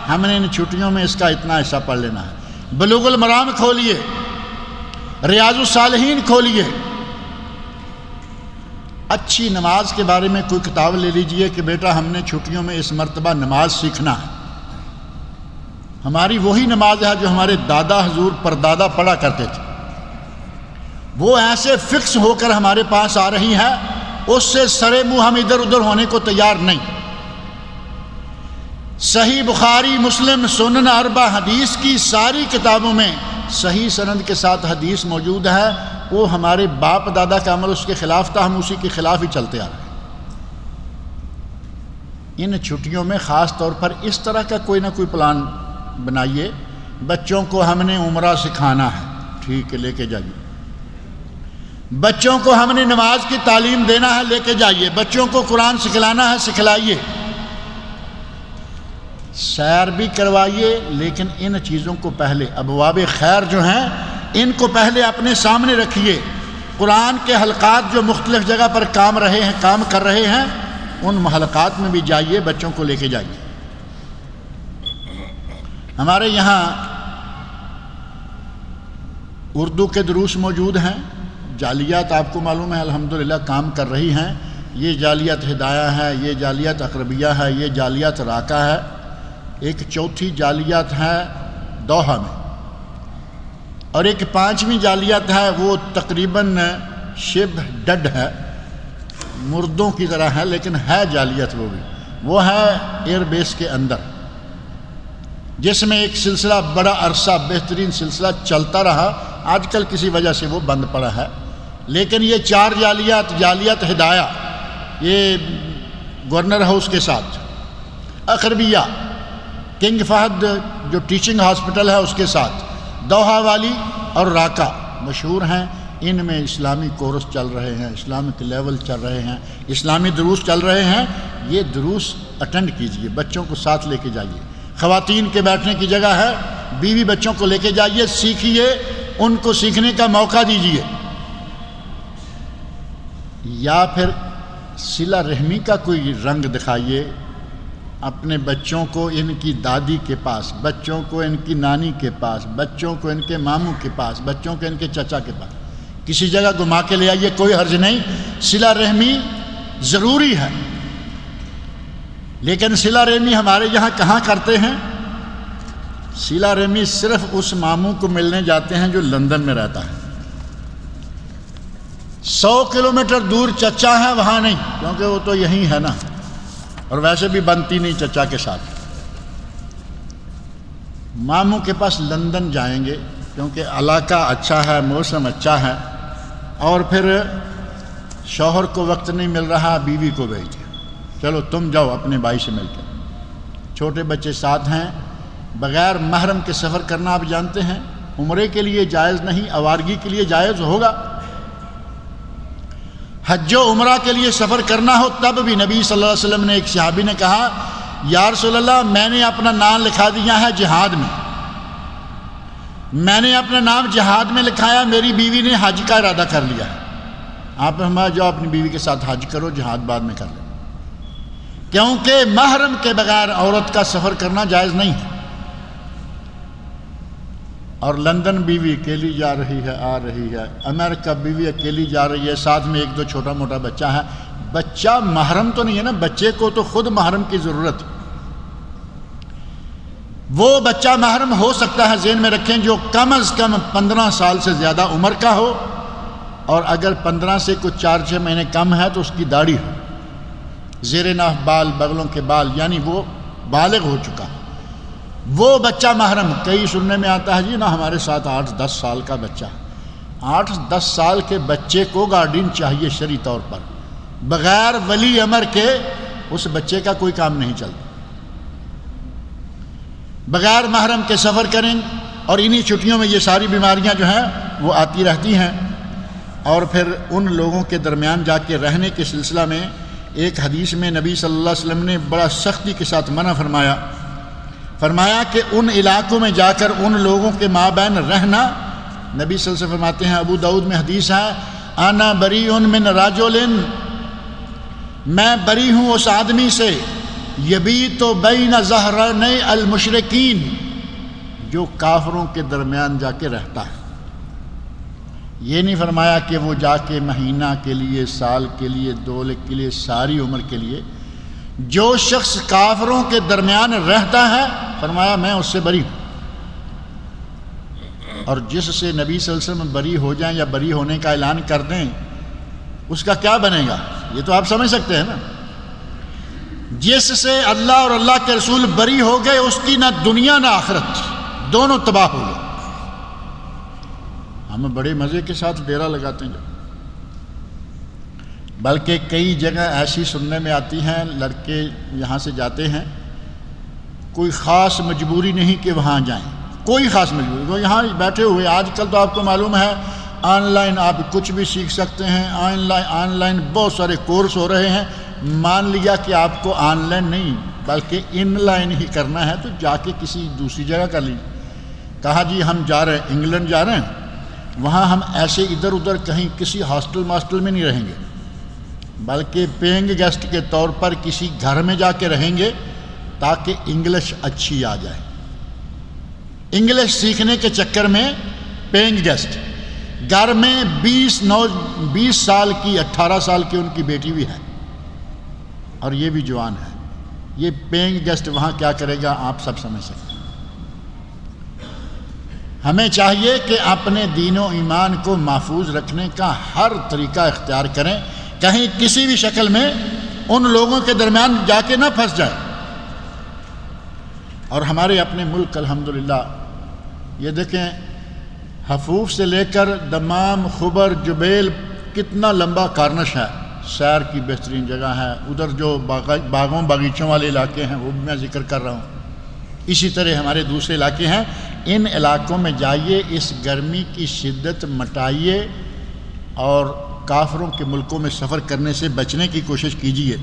ہم نے ان چھٹیوں میں اس کا اتنا حصہ پڑھ لینا ہے، بلوغ المرام کھولیے، ریاض الصالحین کھولیے، اچھی نماز کے بارے میں کوئی کتاب لے لیجئے کہ بیٹا ہم نے چھٹیوں میں اس مرتبہ نماز سیکھنا ہے۔ ہماری وہی نماز ہے جو ہمارے دادا حضور پردادا پڑھا کرتے تھے، وہ ایسے فکس ہو کر ہمارے پاس آ رہی ہے، اس سے سرے منہ ہم ادھر ادھر ہونے کو تیار نہیں۔ صحیح بخاری، مسلم، سنن اربع حدیث کی ساری کتابوں میں صحیح سند کے ساتھ حدیث موجود ہے، وہ ہمارے باپ دادا کا عمل اس کے خلاف تھا، ہم اسی کے خلاف ہی چلتے آ رہے ہیں۔ ان چھٹیوں میں خاص طور پر اس طرح کا کوئی نہ کوئی پلان بنائیے۔ بچوں کو ہم نے عمرہ سکھانا ہے، ٹھیک ہے، لے کے جائیے۔ بچوں کو ہم نے نماز کی تعلیم دینا ہے، لے کے جائیے۔ بچوں کو قرآن سکھلانا ہے، سکھلائیے۔ سیر بھی کروائیے، لیکن ان چیزوں کو پہلے، ابواب خیر جو ہیں ان کو پہلے اپنے سامنے رکھیے۔ قرآن کے حلقات جو مختلف جگہ پر کام کر رہے ہیں، ان حلقات میں بھی جائیے، بچوں کو لے کے جائیے۔ ہمارے یہاں اردو کے دروس موجود ہیں، جالیات آپ کو معلوم ہے الحمدللہ کام کر رہی ہیں۔ یہ جالیات ہدایہ ہے، یہ جالیات اقربیہ ہے، یہ جالیات راکہ ہے، ایک چوتھی جالیات ہے دوحہ میں، اور ایک پانچویں جالیات ہے، وہ تقریباً شبہ ڈڈ ہے، مردوں کی طرح ہے، لیکن ہے جالیات وہ بھی، وہ ہے ایئر بیس کے اندر، جس میں ایک سلسلہ بڑا عرصہ بہترین سلسلہ چلتا رہا، آج کل کسی وجہ سے وہ بند پڑا ہے۔ لیکن یہ چار جالیات ہدایہ، یہ گورنر ہاؤس کے ساتھ، اقربیہ کنگ فہد جو ٹیچنگ ہاسپٹل ہے اس کے ساتھ، دوحہ والی اور راکہ مشہور ہیں۔ ان میں اسلامی کورس چل رہے ہیں، اسلامک لیول چل رہے ہیں، اسلامی دروس چل رہے ہیں۔ یہ دروس اٹینڈ کیجئے، بچوں کو ساتھ لے کے جائیے۔ خواتین کے بیٹھنے کی جگہ ہے، بیوی بچوں کو لے کے جائیے، سیکھیے، ان کو سیکھنے کا موقع دیجیے۔ یا پھر صلہ رحمی کا کوئی رنگ دکھائیے، اپنے بچوں کو ان کی دادی کے پاس، بچوں کو ان کی نانی کے پاس، بچوں کو ان کے ماموں کے پاس، بچوں کو ان کے چچا کے پاس، کسی جگہ گھما کے لے آئیے، کوئی حرج نہیں۔ صلہ رحمی ضروری ہے، لیکن صلہ رحمی ہمارے یہاں کہاں کرتے ہیں؟ صلہ رحمی صرف اس ماموں کو ملنے جاتے ہیں جو لندن میں رہتا ہے۔ 100 کلومیٹر دور چچا ہے، وہاں نہیں، کیونکہ وہ تو یہیں ہے نا، اور ویسے بھی بنتی نہیں چچا کے ساتھ۔ ماموں کے پاس لندن جائیں گے کیونکہ علاقہ اچھا ہے، موسم اچھا ہے، اور پھر شوہر کو وقت نہیں مل رہا، بیوی کو بھیج دیا، چلو تم جاؤ اپنے بھائی سے مل کے۔ چھوٹے بچے ساتھ ہیں، بغیر محرم کے سفر کرنا آپ جانتے ہیں عمرے کے لیے جائز نہیں، آوارگی کے لیے جائز ہوگا۔ حج و عمرہ کے لیے سفر کرنا ہو تب بھی نبی صلی اللہ علیہ وسلم نے، ایک صحابی نے کہا یا رسول اللہ میں نے اپنا نام لکھا دیا ہے جہاد میں، میں نے اپنا نام جہاد میں لکھایا، میری بیوی نے حج کا ارادہ کر لیا ہے، آپ ہمارا جو اپنی بیوی کے ساتھ حج کرو، جہاد بعد میں کر لیں، کیونکہ محرم کے بغیر عورت کا سفر کرنا جائز نہیں ہے۔ اور لندن بیوی اکیلی جا رہی ہے، آ رہی ہے، امریکہ بیوی اکیلی جا رہی ہے، ساتھ میں 1-2 چھوٹا موٹا بچہ ہے، بچہ محرم تو نہیں ہے نا، بچے کو تو خود محرم کی ضرورت ہے۔ وہ بچہ محرم ہو سکتا ہے، ذہن میں رکھیں، جو کم از کم 15 سال سے زیادہ عمر کا ہو، اور اگر 15 سے کچھ 4-6 مہینے کم ہے تو اس کی داڑھی ہو، زیر ناف بال، بغلوں کے بال، یعنی وہ بالغ ہو چکا۔ وہ بچہ محرم، کئی سننے میں آتا ہے جی نا ہمارے ساتھ 8-10 سال کا بچہ، 8-10 سال کے بچے کو گارڈین چاہیے شرعی طور پر، بغیر ولی امر کے اس بچے کا کوئی کام نہیں چلتا۔ بغیر محرم کے سفر کریں، اور انہی چھٹیوں میں یہ ساری بیماریاں جو ہیں وہ آتی رہتی ہیں۔ اور پھر ان لوگوں کے درمیان جا کے رہنے کے سلسلہ میں ایک حدیث میں نبی صلی اللہ علیہ وسلم نے بڑا سختی کے ساتھ منع فرمایا کہ ان علاقوں میں جا کر ان لوگوں کے مابین رہنا، نبی صلی اللہ علیہ وسلم فرماتے ہیں، ابو داؤد میں حدیث ہے، انا بریء من رجل، میں بری ہوں اس آدمی سے، یبیت بین ظہرانئی المشرکین، جو کافروں کے درمیان جا کے رہتا ہے۔ یہ نہیں فرمایا کہ وہ جا کے مہینہ کے لیے، سال کے لیے، 2 کے لیے، ساری عمر کے لیے، جو شخص کافروں کے درمیان رہتا ہے فرمایا میں اس سے بری ہوں۔ اور جس سے نبی صلی اللہ علیہ وسلم بری ہو جائیں یا بری ہونے کا اعلان کر دیں، اس کا کیا بنے گا یہ تو آپ سمجھ سکتے ہیں نا۔ جس سے اللہ اور اللہ کے رسول بری ہو گئے، اس کی نہ دنیا نہ آخرت دونوں تباہ ہو گئے۔ ہم بڑے مزے کے ساتھ ڈیرا لگاتے ہیں، بلکہ کئی جگہ ایسی سننے میں آتی ہیں، لڑکے یہاں سے جاتے ہیں، کوئی خاص مجبوری نہیں کہ وہاں جائیں، کوئی خاص مجبوری، وہ یہاں بیٹھے ہوئے، آج کل تو آپ کو معلوم ہے آن لائن آپ کچھ بھی سیکھ سکتے ہیں، آن لائن بہت سارے کورس ہو رہے ہیں، مان لیا کہ آپ کو آن لائن نہیں بلکہ ان لائن ہی کرنا ہے تو جا کے کسی دوسری جگہ کر لیجیے۔ کہا جی ہم جا رہے ہیں، انگلینڈ جا رہے ہیں، وہاں ہم ایسے ادھر ادھر کہیں کسی ہاسٹل میں نہیں رہیں گے، بلکہ پینگ گیسٹ کے طور پر کسی گھر میں جا کے رہیں گے تاکہ انگلش اچھی آ جائے۔ انگلش سیکھنے کے چکر میں پینگ گیسٹ گھر میں 20 سال کی 18 سال کی ان کی بیٹی بھی ہے اور یہ بھی جوان ہے، یہ پینگ گیسٹ وہاں کیا کرے گا آپ سب سمجھ سکتے ہیں۔ ہمیں چاہیے کہ اپنے دین و ایمان کو محفوظ رکھنے کا ہر طریقہ اختیار کریں، کہیں کسی بھی شکل میں ان لوگوں کے درمیان جا کے نہ پھنس جائے۔ اور ہمارے اپنے ملک الحمدللہ یہ دیکھیں، حفوف سے لے کر دمام، خبر، جبیل، کتنا لمبا کارنش ہے، سیر کی بہترین جگہ ہے، ادھر جو باغوں باغیچوں والے علاقے ہیں وہ بھی میں ذکر کر رہا ہوں، اسی طرح ہمارے دوسرے علاقے ہیں، ان علاقوں میں جائیے، اس گرمی کی شدت مٹائیے اور کافروں کے ملکوں میں سفر کرنے سے بچنے کی کوشش کیجیے۔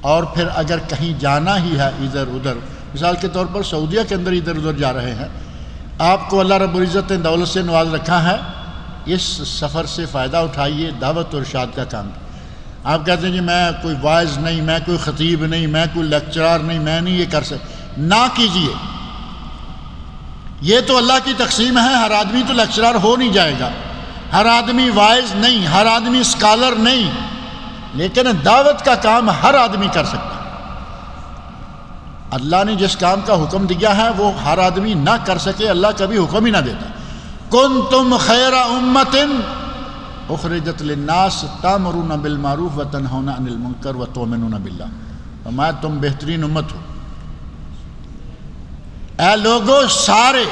اور پھر اگر کہیں جانا ہی ہے ادھر ادھر، مثال کے طور پر سعودیہ کے اندر ادھر ادھر جا رہے ہیں، آپ کو اللہ رب العزت نے دولت سے نواز رکھا ہے، اس سفر سے فائدہ اٹھائیے، دعوت و ارشاد کا کام۔ آپ کہتے ہیں جی میں کوئی واعظ نہیں، میں کوئی خطیب نہیں، میں کوئی لیکچرار نہیں، میں نہیں یہ کر سکتا، نہ کیجئے۔ یہ تو اللہ کی تقسیم ہے، ہر آدمی تو لیکچرار ہو نہیں جائے گا، ہر آدمی واعظ نہیں، ہر آدمی اسکالر نہیں، لیکن دعوت کا کام ہر آدمی کر سکتا ہے۔ اللہ نے جس کام کا حکم دیا ہے وہ ہر آدمی نہ کر سکے، اللہ کبھی حکم ہی نہ دیتا۔ کنتم خیر امۃ اخرجت للناس تأمرون بالمعروف وتنہون عن المنکر وتؤمنون باللہ، فرمایا تم بہترین امت ہو۔ اے لوگو سارے،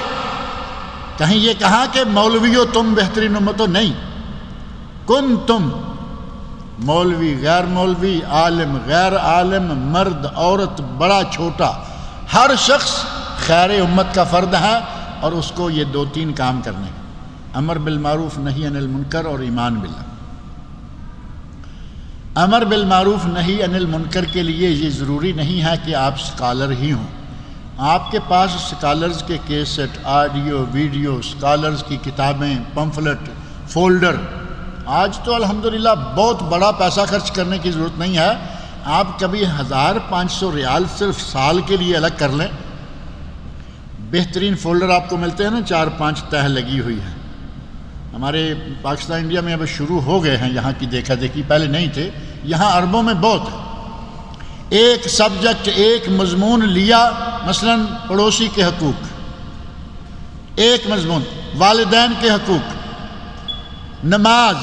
کہیں یہ کہا کہ مولویوں تم بہترین امت ہو، نہیں، کنتم، مولوی غیر مولوی، عالم غیر عالم، مرد عورت، بڑا چھوٹا، ہر شخص خیر امت کا فرد ہے، اور اس کو یہ 2-3 کام کرنے ہیں، امر بالمعروف نہی عن المنکر اور ایمان باللہ۔ امر بالمعروف نہی عن المنکر کے لیے یہ ضروری نہیں ہے کہ آپ اسکالر ہی ہوں، آپ کے پاس اسکالرز کے کیسٹ، آڈیو، ویڈیو، اسکالرز کی کتابیں، پمفلٹ، فولڈر، آج تو الحمدللہ بہت بڑا پیسہ خرچ کرنے کی ضرورت نہیں ہے، آپ کبھی 1500 ریال صرف سال کے لیے الگ کر لیں، بہترین فولڈر آپ کو ملتے ہیں نا، 4-5 تہ لگی ہوئی ہے۔ ہمارے پاکستان انڈیا میں اب شروع ہو گئے ہیں یہاں کی دیکھا دیکھی، پہلے نہیں تھے، یہاں عربوں میں بہت ہے۔ ایک سبجیکٹ، ایک مضمون لیا، مثلا پڑوسی کے حقوق، ایک مضمون، والدین کے حقوق، نماز،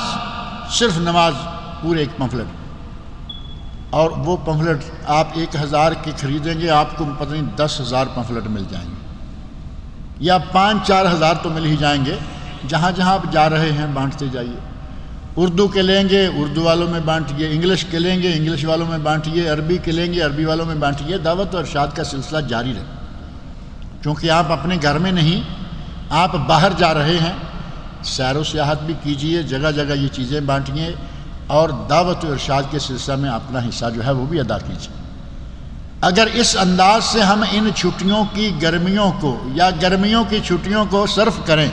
صرف نماز، پورے ایک پمفلٹ، اور وہ پمفلٹ آپ 1000 کے خریدیں گے، آپ کو پتہ نہیں 10,000 پمفلٹ مل جائیں گے، یا 5-4 ہزار تو مل ہی جائیں گے۔ جہاں جہاں آپ جا رہے ہیں بانٹتے جائیے، اردو کے لیں گے اردو والوں میں بانٹیے، انگلش کے لیں گے انگلش والوں میں بانٹیے، عربی کے لیں گے عربی والوں میں بانٹیے۔ دعوت اور ارشاد کا سلسلہ جاری رہے، کیونکہ آپ اپنے گھر میں نہیں، آپ باہر جا رہے ہیں، سیر و سیاحت بھی کیجئے، جگہ جگہ یہ چیزیں بانٹیے، اور دعوت و ارشاد کے سلسلہ میں اپنا حصہ جو ہے وہ بھی ادا کیجیے۔ اگر اس انداز سے ہم ان چھٹیوں کی گرمیوں کو، یا گرمیوں کی چھٹیوں کو صرف کریں،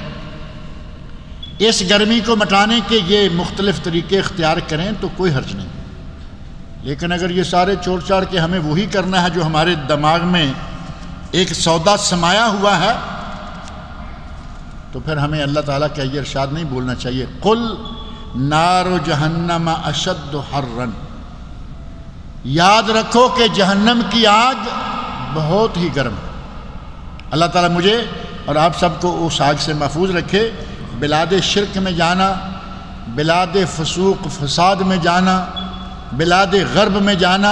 اس گرمی کو مٹانے کے یہ مختلف طریقے اختیار کریں تو کوئی حرج نہیں، لیکن اگر یہ سارے چھوڑ چھاڑ کے ہمیں وہی کرنا ہے جو ہمارے دماغ میں ایک سودا سمایا ہوا ہے، تو پھر ہمیں اللہ تعالیٰ کا یہ ارشاد نہیں بولنا چاہیے، قل نار جہنم اشد حرا، یاد رکھو کہ جہنم کی آگ بہت ہی گرم ہے۔ اللہ تعالیٰ مجھے اور آپ سب کو اس آگ سے محفوظ رکھے۔ بلاد شرک میں جانا، بلاد فسوق فساد میں جانا، بلاد غرب میں جانا،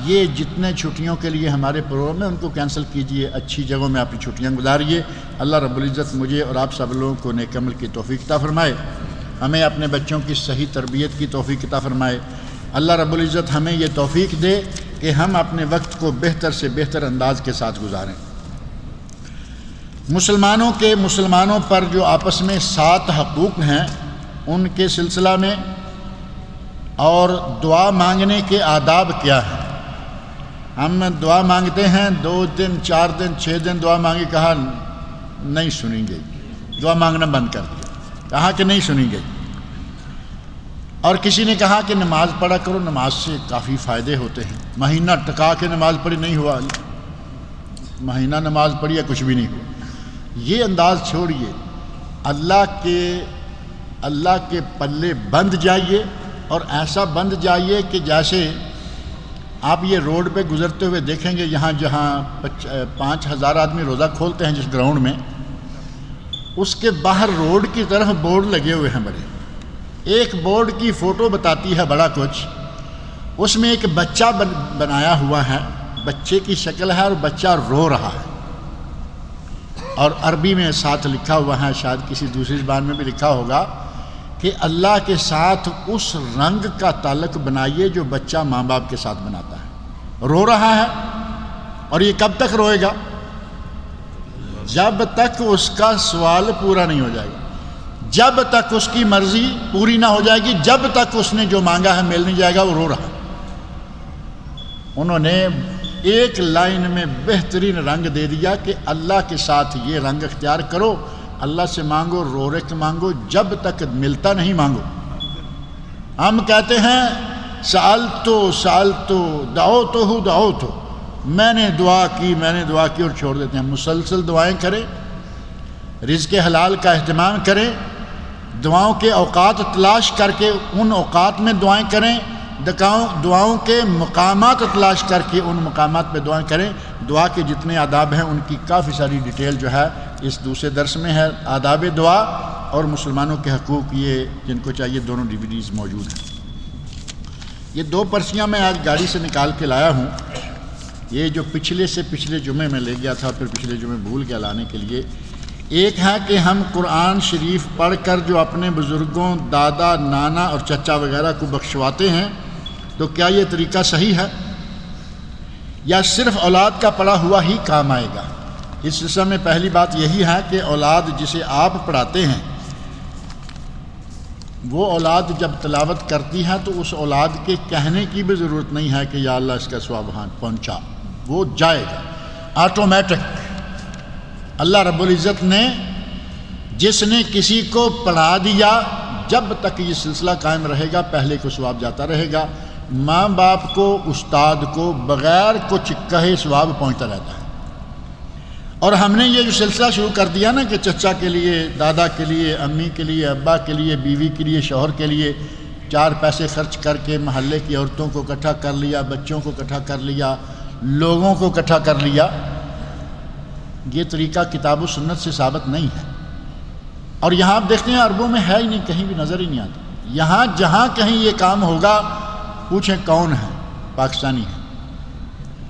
یہ جتنے چھٹیوں کے لیے ہمارے پروگرام ہیں ان کو کینسل کیجئے، اچھی جگہوں میں اپنی چھٹیاں گزاریے۔ اللہ رب العزت مجھے اور آپ سب لوگوں کو نیک عمل کی توفیق عطا فرمائے، ہمیں اپنے بچوں کی صحیح تربیت کی توفیق عطا فرمائے۔ اللہ رب العزت ہمیں یہ توفیق دے کہ ہم اپنے وقت کو بہتر سے بہتر انداز کے ساتھ گزاریں۔ مسلمانوں پر جو آپس میں 7 حقوق ہیں ان کے سلسلہ میں، اور دعا مانگنے کے آداب کیا ہیں۔ ہم دعا مانگتے ہیں 2 دن 4 دن 6 دن دعا مانگی، کہا نہیں سنیں گے، دعا مانگنا بند کر دیا، کہا کہ نہیں سنیں گے۔ اور کسی نے کہا کہ نماز پڑھا کرو، نماز سے کافی فائدے ہوتے ہیں، مہینہ ٹکا کے نماز پڑھی، نہیں ہوا، مہینہ نماز پڑھی یا کچھ بھی نہیں ہوا۔ یہ انداز چھوڑیے، اللہ کے پلے بند جائیے، اور ایسا بند جائیے کہ جیسے آپ یہ روڈ پہ گزرتے ہوئے دیکھیں گے، یہاں جہاں 5,000 آدمی روزہ کھولتے ہیں جس گراؤنڈ میں، اس کے باہر روڈ کی طرف بورڈ لگے ہوئے ہیں بڑے، ایک بورڈ کی فوٹو بتاتی ہے بڑا کچھ، اس میں ایک بچہ بنایا ہوا ہے، بچے کی شکل ہے اور بچہ رو رہا ہے، اور عربی میں ساتھ لکھا ہوا ہے، شاید کسی دوسری زبان میں بھی لکھا ہوگا کہ اللہ کے ساتھ اس رنگ کا تعلق بنائیے جو بچہ ماں باپ کے ساتھ بناتا ہے۔ رو رہا ہے، اور یہ کب تک روئے گا؟ جب تک اس کا سوال پورا نہیں ہو جائے گا، جب تک اس کی مرضی پوری نہ ہو جائے گی، جب تک اس نے جو مانگا ہے مل نہیں جائے گا، وہ رو رہا ہے۔ انہوں نے ایک لائن میں بہترین رنگ دے دیا کہ اللہ کے ساتھ یہ رنگ اختیار کرو، اللہ سے مانگو، رو رے کے مانگو، جب تک ملتا نہیں مانگو۔ ہم کہتے ہیں سألتو دعوتو، میں نے دعا کی اور چھوڑ دیتے ہیں۔ مسلسل دعائیں کریں، رزق حلال کا اہتمام کریں، دعاؤں کے اوقات تلاش کر کے ان اوقات میں دعائیں کریں، دعاؤں کے مقامات تلاش کر کے ان مقامات پہ دعائیں کریں۔ دعا کے جتنے آداب ہیں ان کی کافی ساری ڈیٹیل جو ہے اس دوسرے درس میں ہے۔ آداب دعا اور مسلمانوں کے حقوق، یہ جن کو چاہیے دونوں ڈیویڈیز موجود ہیں۔ یہ 2 پرچیاں میں آج گاڑی سے نکال کے لایا ہوں، یہ جو پچھلے جمعے میں لے گیا تھا، پھر پچھلے جمعے بھول گیا لانے کے لیے۔ ایک ہے کہ ہم قرآن شریف پڑھ کر جو اپنے بزرگوں، دادا، نانا اور چچا وغیرہ کو بخشواتے ہیں، تو کیا یہ طریقہ صحیح ہے یا صرف اولاد کا پڑھا ہوا ہی کام آئے گا؟ اس سلسلے میں پہلی بات یہی ہے کہ اولاد جسے آپ پڑھاتے ہیں، وہ اولاد جب تلاوت کرتی ہے تو اس اولاد کے کہنے کی بھی ضرورت نہیں ہے کہ یا اللہ اس کا ثواب وہاں پہنچا، وہ جائے گا آٹومیٹک۔ اللہ رب العزت نے جس نے کسی کو پڑھا دیا، جب تک یہ سلسلہ قائم رہے گا پہلے کو ثواب جاتا رہے گا۔ ماں باپ کو، استاد کو بغیر کچھ کہے ثواب پہنچتا رہتا ہے۔ اور ہم نے یہ جو سلسلہ شروع کر دیا نا کہ چچا کے لیے، دادا کے لیے، امی کے لیے، ابا کے لیے، بیوی کے لیے، شوہر کے لیے 4 پیسے خرچ کر کے محلے کی عورتوں کو اکٹھا کر لیا، بچوں کو اکٹھا کر لیا، لوگوں کو اکٹھا کر لیا، یہ طریقہ کتاب و سنت سے ثابت نہیں ہے۔ اور یہاں آپ دیکھتے ہیں عربوں میں ہے ہی نہیں، کہیں بھی نظر ہی نہیں آتا۔ یہاں جہاں کہیں یہ کام ہوگا پوچھیں کون ہے؟ پاکستانی ہے۔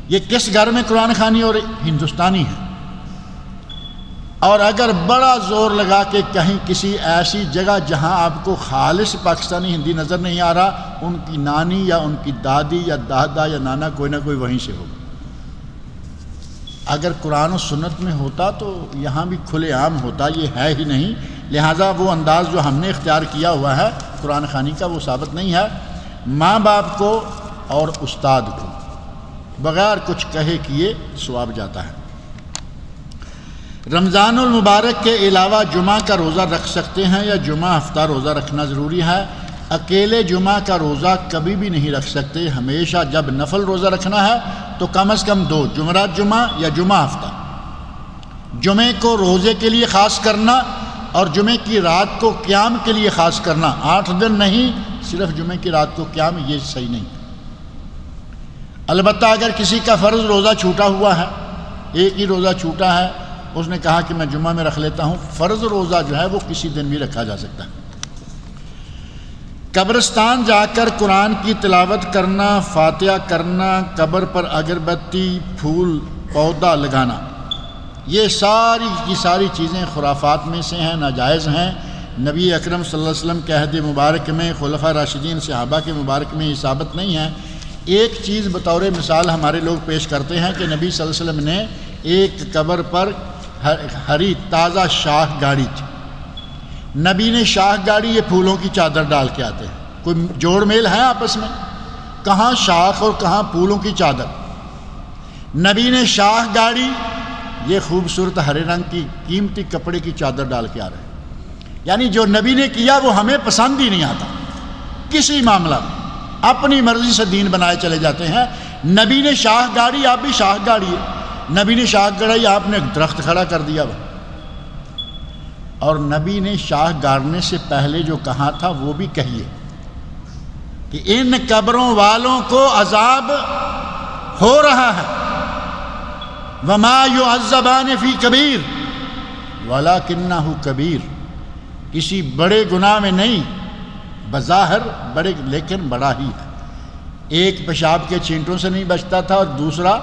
یہ کس گھر میں قرآن خوانی اور ہندوستانی ہے؟ اور اگر بڑا زور لگا کے کہیں کسی ایسی جگہ جہاں آپ کو خالص پاکستانی ہندی نظر نہیں آ رہا، ان کی نانی یا ان کی دادی یا دادا یا نانا کوئی نہ کوئی وہیں سے ہوگا۔ اگر قرآن و سنت میں ہوتا تو یہاں بھی کھلے عام ہوتا، یہ ہے ہی نہیں، لہٰذا وہ انداز جو ہم نے اختیار کیا ہوا ہے قرآن خوانی کا وہ ثابت نہیں ہے۔ ماں باپ کو اور استاد کو بغیر کچھ کہے کیے ثواب جاتا ہے۔ رمضان المبارک کے علاوہ جمعہ کا روزہ رکھ سکتے ہیں یا جمعہ ہفتہ روزہ رکھنا ضروری ہے؟ اکیلے جمعہ کا روزہ کبھی بھی نہیں رکھ سکتے، ہمیشہ جب نفل روزہ رکھنا ہے تو کم از کم 2، جمعرات جمعہ یا جمعہ ہفتہ۔ جمعے کو روزے کے لیے خاص کرنا اور جمعے کی رات کو قیام کے لیے خاص کرنا، 8 دن نہیں، صرف جمعے کی رات کو قیام، یہ صحیح نہیں۔ البتہ اگر کسی کا فرض روزہ چھوٹا ہوا ہے، ایک ہی روزہ چھوٹا ہے، اس نے کہا کہ میں جمعہ میں رکھ لیتا ہوں، فرض روزہ جو ہے وہ کسی دن بھی رکھا جا سکتا ہے۔ قبرستان جا کر قرآن کی تلاوت کرنا، فاتحہ کرنا، قبر پر اگربتی، پھول، پودا لگانا، یہ ساری کی ساری چیزیں خرافات میں سے ہیں، ناجائز ہیں۔ نبی اکرم صلی اللہ علیہ وسلم کے عہد مبارک میں، خلفاء راشدین صحابہ کے مبارک میں یہ ثابت نہیں ہے۔ ایک چیز بطور مثال ہمارے لوگ پیش کرتے ہیں کہ نبی صلی اللہ علیہ وسلم نے ایک قبر پر ہری تازہ شاخ گاڑی تھی، نبی نے شاخ گاڑی، یہ پھولوں کی چادر ڈال کے آتے ہیں، کوئی جوڑ میل ہے آپس میں؟ کہاں شاخ اور کہاں پھولوں کی چادر؟ نبی نے شاخ گاڑی، یہ خوبصورت ہرے رنگ کی قیمتی کپڑے کی چادر ڈال کے آ رہے ہیں۔ یعنی جو نبی نے کیا وہ ہمیں پسند ہی نہیں آتا، کسی معاملہ میں اپنی مرضی سے دین بنائے چلے جاتے ہیں۔ نبی نے شاخ گاڑی، آپ بھی شاخ گاڑی ہے، نبی نے شاخ گڑائی، آپ نے درخت کھڑا کر دیا۔ اور نبی نے شاخ گاڑنے سے پہلے جو کہا تھا وہ بھی کہیے کہ ان قبروں والوں کو عذاب ہو رہا ہے، وما يعذبان فی کبیر ولکنہ کبیر، کسی بڑے گناہ میں نہیں، بظاہر بڑے لیکن بڑا ہی ہے۔ ایک پیشاب کے چینٹوں سے نہیں بچتا تھا اور دوسرا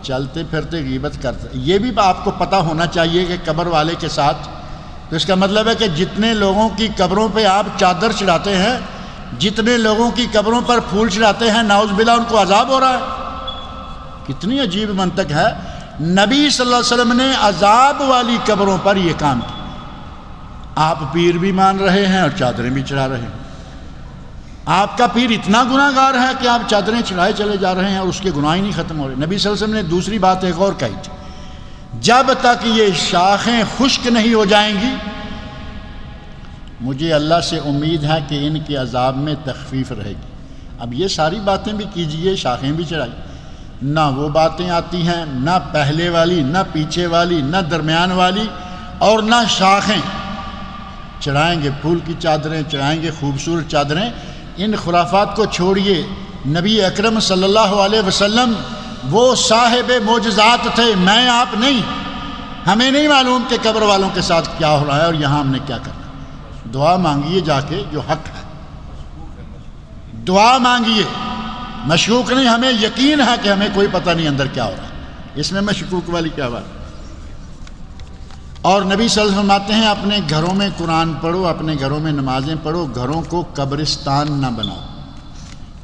چلتے پھرتے غیبت کرتا۔ یہ بھی آپ کو پتہ ہونا چاہیے کہ قبر والے کے ساتھ، تو اس کا مطلب ہے کہ جتنے لوگوں کی قبروں پہ آپ چادر چڑھاتے ہیں، جتنے لوگوں کی قبروں پر پھول چڑھاتے ہیں، نعوذ باللہ ان کو عذاب ہو رہا ہے۔ کتنی عجیب منطق ہے۔ نبی صلی اللہ علیہ وسلم نے عذاب والی قبروں پر یہ کام کیا، آپ پیر بھی مان رہے ہیں اور چادریں بھی چڑھا رہے ہیں۔ آپ کا پیر اتنا گناہ گار ہے کہ آپ چادریں چڑھائے چلے جا رہے ہیں اور اس کے گناہ ہی نہیں ختم ہو رہے۔ نبی صلی اللہ علیہ وسلم نے دوسری بات ایک اور کہی تھی، جب تک یہ شاخیں خشک نہیں ہو جائیں گی، مجھے اللہ سے امید ہے کہ ان کے عذاب میں تخفیف رہے گی۔ اب یہ ساری باتیں بھی کیجئے، شاخیں بھی چڑھائی، نہ وہ باتیں آتی ہیں، نہ پہلے والی، نہ پیچھے والی، نہ درمیان والی، اور نہ شاخیں۔ چڑھائیں گے پھول کی چادریں، چڑھائیں گے خوبصورت چادریں، ان خرافات کو چھوڑیے۔ نبی اکرم صلی اللہ علیہ وسلم وہ صاحب معجزات تھے، میں آپ نہیں۔ ہمیں نہیں معلوم کہ قبر والوں کے ساتھ کیا ہو رہا ہے اور یہاں ہم نے کیا کرنا ہے۔ دعا مانگیے جا کے جو حق ہے، دعا مانگیے، مشکوک نہیں۔ ہمیں یقین ہے کہ ہمیں کوئی پتہ نہیں اندر کیا ہو رہا ہے، اس میں مشکوک والی کیا بات ہے۔ اور نبی صلی اللہ علیہ وسلم فرماتے ہیں اپنے گھروں میں قرآن پڑھو، اپنے گھروں میں نمازیں پڑھو، گھروں کو قبرستان نہ بناؤ۔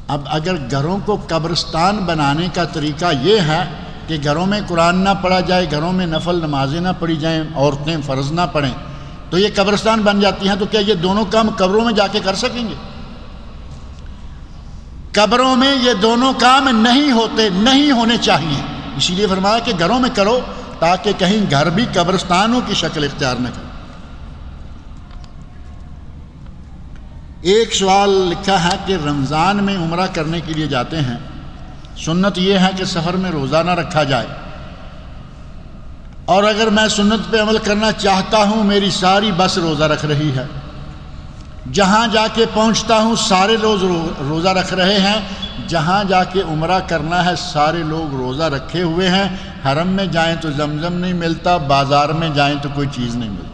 اب اگر گھروں کو قبرستان بنانے کا طریقہ یہ ہے کہ گھروں میں قرآن نہ پڑھا جائے، گھروں میں نفل نمازیں نہ پڑھی جائیں، عورتیں فرض نہ پڑھیں، تو یہ قبرستان بن جاتی ہیں۔ تو کیا یہ دونوں کام قبروں میں جا کے کر سکیں گے؟ قبروں میں یہ دونوں کام نہیں ہوتے، نہیں ہونے چاہیے۔ اسی لیے فرمایا کہ گھروں میں کرو تاکہ کہیں گھر بھی قبرستانوں کی شکل اختیار نہ کرے۔ ایک سوال لکھا ہے کہ رمضان میں عمرہ کرنے کے لیے جاتے ہیں، سنت یہ ہے کہ سفر میں روزہ نہ رکھا جائے، اور اگر میں سنت پہ عمل کرنا چاہتا ہوں، میری ساری بس روزہ رکھ رہی ہے، جہاں جا کے پہنچتا ہوں سارے لوگ روزہ رکھ رہے ہیں، جہاں جا کے عمرہ کرنا ہے سارے لوگ روزہ رکھے ہوئے ہیں، حرم میں جائیں تو زمزم نہیں ملتا، بازار میں جائیں تو کوئی چیز نہیں ملتی۔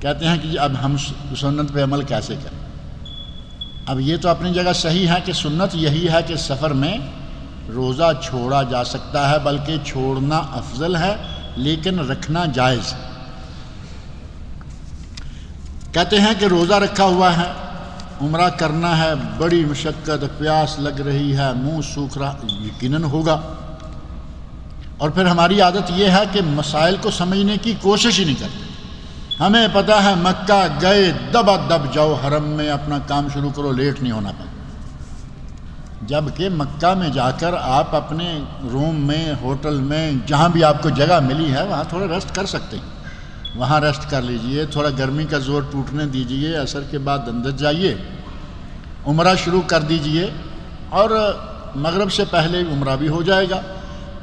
کہتے ہیں کہ اب ہم سنت پہ عمل کیسے کریں؟ اب یہ تو اپنی جگہ صحیح ہے کہ سنت یہی ہے کہ سفر میں روزہ چھوڑا جا سکتا ہے، بلکہ چھوڑنا افضل ہے، لیکن رکھنا جائز ہے۔ کہتے ہیں کہ روزہ رکھا ہوا ہے، عمرہ کرنا ہے، بڑی مشقت، پیاس لگ رہی ہے، منہ سوکھ رہا، یقیناً ہوگا۔ اور پھر ہماری عادت یہ ہے کہ مسائل کو سمجھنے کی کوشش ہی نہیں کرتے۔ ہمیں پتہ ہے مکہ گئے، دبا دب جاؤ حرم میں، اپنا کام شروع کرو، لیٹ نہیں ہونا پڑا۔ جبکہ مکہ میں جا کر آپ اپنے روم میں، ہوٹل میں، جہاں بھی آپ کو جگہ ملی ہے وہاں تھوڑا ریسٹ کر سکتے ہیں، وہاں ریسٹ کر لیجئے، تھوڑا گرمی کا زور ٹوٹنے دیجئے، عصر کے بعد اندر جائیے، عمرہ شروع کر دیجئے، اور مغرب سے پہلے عمرہ بھی ہو جائے گا،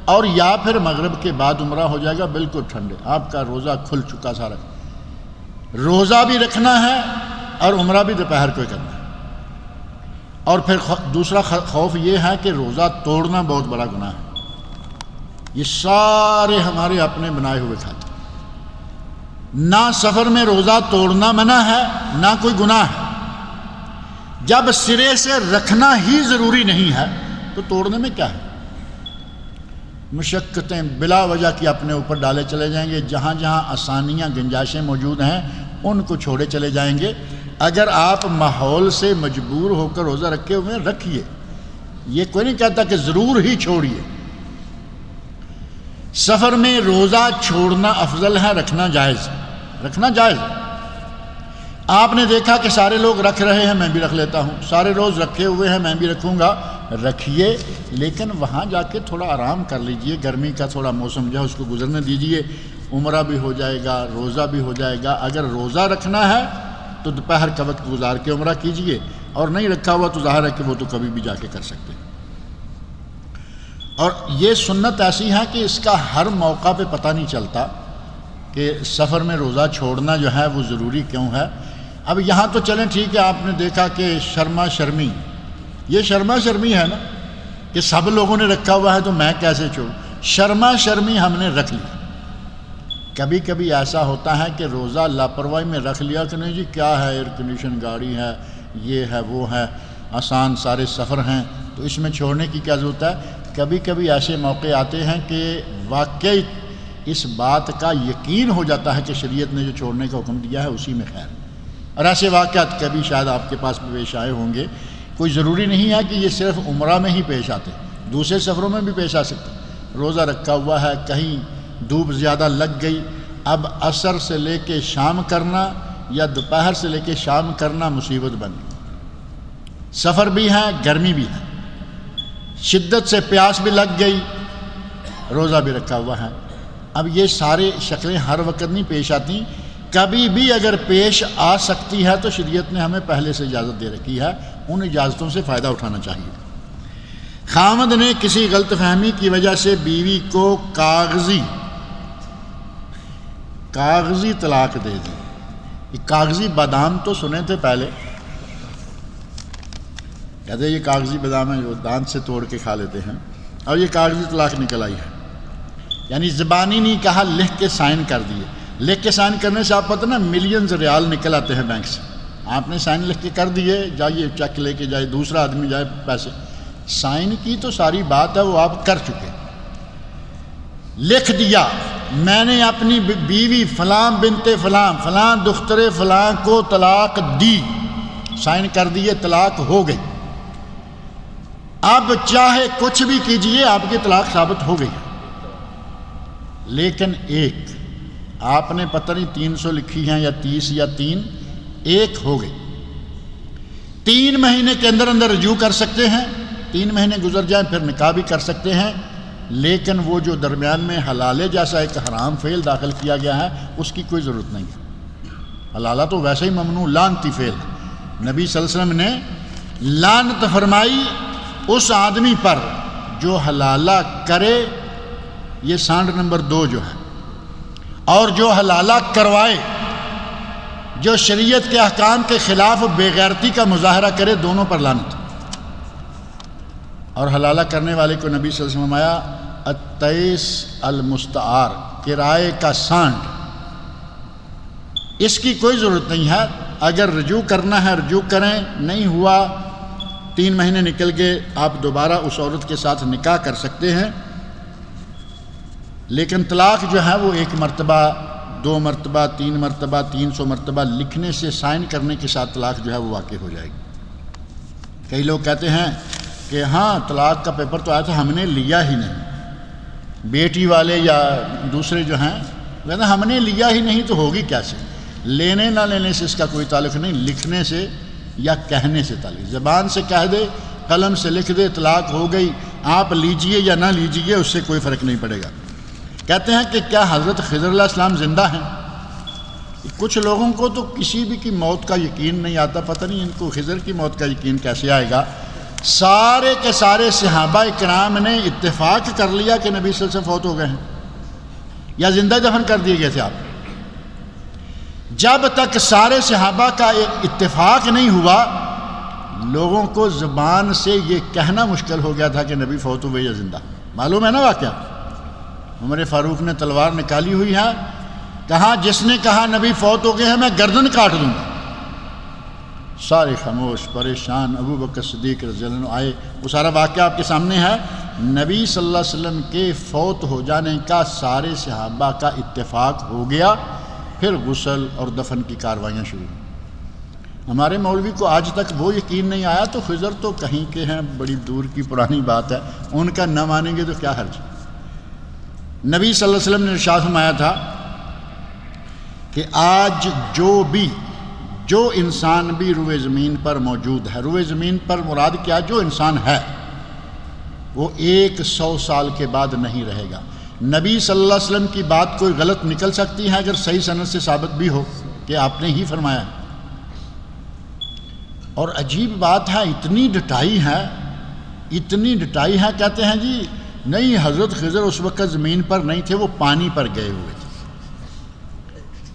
اور یا پھر مغرب کے بعد عمرہ ہو جائے گا، بالکل ٹھنڈے، آپ کا روزہ کھل چکا سارا۔ روزہ بھی رکھنا ہے اور عمرہ بھی دوپہر کو کرنا ہے۔ اور پھر دوسرا خوف یہ ہے کہ روزہ توڑنا بہت بڑا گناہ ہے۔ یہ سارے ہمارے اپنے بنائے ہوئے کھاتے، نہ سفر میں روزہ توڑنا منع ہے، نہ کوئی گناہ ہے۔ جب سرے سے رکھنا ہی ضروری نہیں ہے تو توڑنے میں کیا ہے؟ مشقتیں بلا وجہ کی اپنے اوپر ڈالے چلے جائیں گے، جہاں جہاں آسانیاں گنجائشیں موجود ہیں ان کو چھوڑے چلے جائیں گے۔ اگر آپ ماحول سے مجبور ہو کر روزہ رکھے ہوئے ہیں، رکھیے، یہ کوئی نہیں کہتا کہ ضرور ہی چھوڑیے۔ سفر میں روزہ چھوڑنا افضل ہے، رکھنا جائز، رکھنا جائز۔ آپ نے دیکھا کہ سارے لوگ رکھ رہے ہیں، میں بھی رکھ لیتا ہوں، سارے روز رکھے ہوئے ہیں میں بھی رکھوں گا، رکھیے، لیکن وہاں جا کے تھوڑا آرام کر لیجئے، گرمی کا تھوڑا موسم جو ہے اس کو گزرنے دیجئے، عمرہ بھی ہو جائے گا، روزہ بھی ہو جائے گا۔ اگر روزہ رکھنا ہے تو دوپہر کا وقت گزار کے عمرہ کیجئے، اور نہیں رکھا ہوا تو ظاہر ہے کہ وہ تو کبھی بھی جا کے کر سکتے ہیں۔ اور یہ سنت ایسی ہے کہ اس کا ہر موقع پہ پتہ نہیں چلتا کہ سفر میں روزہ چھوڑنا جو ہے وہ ضروری کیوں ہے۔ اب یہاں تو چلیں ٹھیک ہے، آپ نے دیکھا کہ شرما شرمی، یہ شرما شرمی ہے نا کہ سب لوگوں نے رکھا ہوا ہے تو میں کیسے چھوڑوں؟ شرما شرمی ہم نے رکھ لی۔ کبھی کبھی ایسا ہوتا ہے کہ روزہ لاپرواہی میں رکھ لیا کہ نہیں جی کیا ہے، ایئر کنڈیشن گاڑی ہے، یہ ہے وہ ہے، آسان سارے سفر ہیں، تو اس میں چھوڑنے کی کیا ضرورت ہے؟ کبھی کبھی ایسے موقع آتے ہیں کہ واقعی اس بات کا یقین ہو جاتا ہے کہ شریعت نے جو چھوڑنے کا حکم دیا ہے اسی میں خیر، اور ایسے واقعات کبھی شاید آپ کے پاس بھی پیش آئے ہوں گے۔ کوئی ضروری نہیں ہے کہ یہ صرف عمرہ میں ہی پیش آتے، دوسرے سفروں میں بھی پیش آ سکتے۔ روزہ رکھا ہوا ہے، کہیں دھوپ زیادہ لگ گئی، اب عصر سے لے کے شام کرنا یا دوپہر سے لے کے شام کرنا مصیبت بن گئی، سفر بھی ہے، گرمی بھی ہے، شدت سے پیاس بھی لگ گئی، روزہ بھی رکھا ہوا ہے۔ اب یہ سارے شکلیں ہر وقت نہیں پیش آتی، کبھی بھی اگر پیش آ سکتی ہے تو شریعت نے ہمیں پہلے سے اجازت دے رکھی ہے ان اجازتوں سے فائدہ اٹھانا چاہیے۔ خامد نے کسی غلط فہمی کی وجہ سے بیوی کو کاغذی طلاق دے دی۔ یہ کاغذی بادام تو سنے تھے پہلے، کہتے ہیں یہ کاغذی بادام ہے جو دانت سے توڑ کے کھا لیتے ہیں، اور یہ کاغذی طلاق نکل آئی ہے، یعنی زبانی نہیں کہا، لکھ کے سائن کر دیے۔ لکھ کے سائن کرنے سے آپ پتہ نا ملینز ریال نکل آتے ہیں بینک سے، آپ نے سائن لکھ کے کر دیے، جائیے چیک لے کے جائے، دوسرا آدمی جائے پیسے، سائن کی تو ساری بات ہے وہ آپ کر چکے۔ لکھ دیا میں نے اپنی بیوی فلاں بنت فلاں فلاں دختر فلاں کو طلاق دی، سائن کر دیے، طلاق ہو گئی۔ اب چاہے کچھ بھی کیجئے آپ کی طلاق ثابت ہو گئی۔ لیکن ایک آپ نے پتہ نہیں 300 لکھی ہیں یا 30 یا 3، ایک ہو گئی۔ 3 مہینے کے اندر اندر رجوع کر سکتے ہیں، 3 مہینے گزر جائیں پھر نکاح بھی کر سکتے ہیں، لیکن وہ جو درمیان میں حلالے جیسا ایک حرام فعل داخل کیا گیا ہے اس کی کوئی ضرورت نہیں ہے۔ حلالہ تو ویسے ہی ممنوع لعنتی فعل ہے۔ نبی صلی اللہ علیہ وسلم نے لعنت فرمائی اس آدمی پر جو حلالہ کرے، یہ سانڈ نمبر 2 جو ہے، اور جو حلالہ کروائے، جو شریعت کے احکام کے خلاف بے غیرتی کا مظاہرہ کرے، دونوں پر لعنت۔ اور حلالہ کرنے والے کو نبی صلی اللہ علیہ وسلم فرمایا التیس المستعار، کرائے کا سانڈ، اس کی کوئی ضرورت نہیں ہے۔ اگر رجوع کرنا ہے رجوع کریں، نہیں ہوا 3 مہینے نکل گئے، آپ دوبارہ اس عورت کے ساتھ نکاح کر سکتے ہیں، لیکن طلاق جو ہے وہ 1 مرتبہ 2 مرتبہ 3 مرتبہ 300 مرتبہ لکھنے سے، سائن کرنے کے ساتھ طلاق جو ہے وہ واقع ہو جائے گی۔ کئی لوگ کہتے ہیں کہ ہاں طلاق کا پیپر تو آیا تھا، ہم نے لیا ہی نہیں، بیٹی والے یا دوسرے جو ہیں کہتے ہیں ہم نے لیا ہی نہیں تو ہوگی کیسے؟ لینے نہ لینے سے اس کا کوئی تعلق نہیں، لکھنے سے یا کہنے سے تعلق۔ زبان سے کہہ دے، قلم سے لکھ دے، طلاق ہو گئی، آپ لیجئے یا نہ لیجئے اس سے کوئی فرق نہیں پڑے گا۔ کہتے ہیں کہ کیا حضرت خضر علیہ السلام زندہ ہیں؟ کچھ لوگوں کو تو کسی بھی کی موت کا یقین نہیں آتا، پتہ نہیں ان کو خضر کی موت کا یقین کیسے آئے گا۔ سارے کے سارے صحابہ کرام نے اتفاق کر لیا کہ نبی صلی اللہ علیہ وسلم فوت ہو گئے ہیں یا زندہ دفن کر دیے گئے تھے آپ۔ جب تک سارے صحابہ کا اتفاق نہیں ہوا، لوگوں کو زبان سے یہ کہنا مشکل ہو گیا تھا کہ نبی فوت ہوئے یا زندہ۔ معلوم ہے نا واقعہ؟ عمر فاروق نے تلوار نکالی ہوئی ہے، کہا جس نے کہا نبی فوت ہو گئے ہیں میں گردن کاٹ دوں گا۔ سارے خاموش پریشان، ابو بکر صدیق رضی اللہ عنہ آئے، وہ سارا واقعہ آپ کے سامنے ہے۔ نبی صلی اللہ علیہ وسلم کے فوت ہو جانے کا سارے صحابہ کا اتفاق ہو گیا، پھر غسل اور دفن کی کاروائیاں شروع ہوئیں۔ ہمارے مولوی کو آج تک وہ یقین نہیں آیا، تو خضر تو کہیں کے ہیں، بڑی دور کی پرانی بات ہے، ان کا نہ مانیں گے تو کیا حرج۔ نبی صلی اللہ علیہ وسلم نے ارشاد فرمایا تھا کہ آج جو انسان بھی روئے زمین پر موجود ہے، روئے زمین پر مراد کیا؟ جو انسان ہے وہ 100 سال کے بعد نہیں رہے گا۔ نبی صلی اللہ علیہ وسلم کی بات کوئی غلط نکل سکتی ہے اگر صحیح سند سے ثابت بھی ہو کہ آپ نے ہی فرمایا ہے۔ اور عجیب بات ہے، اتنی ڈٹائی ہے، کہتے ہیں جی نہیں حضرت خضر اس وقت زمین پر نہیں تھے، وہ پانی پر گئے ہوئے تھے۔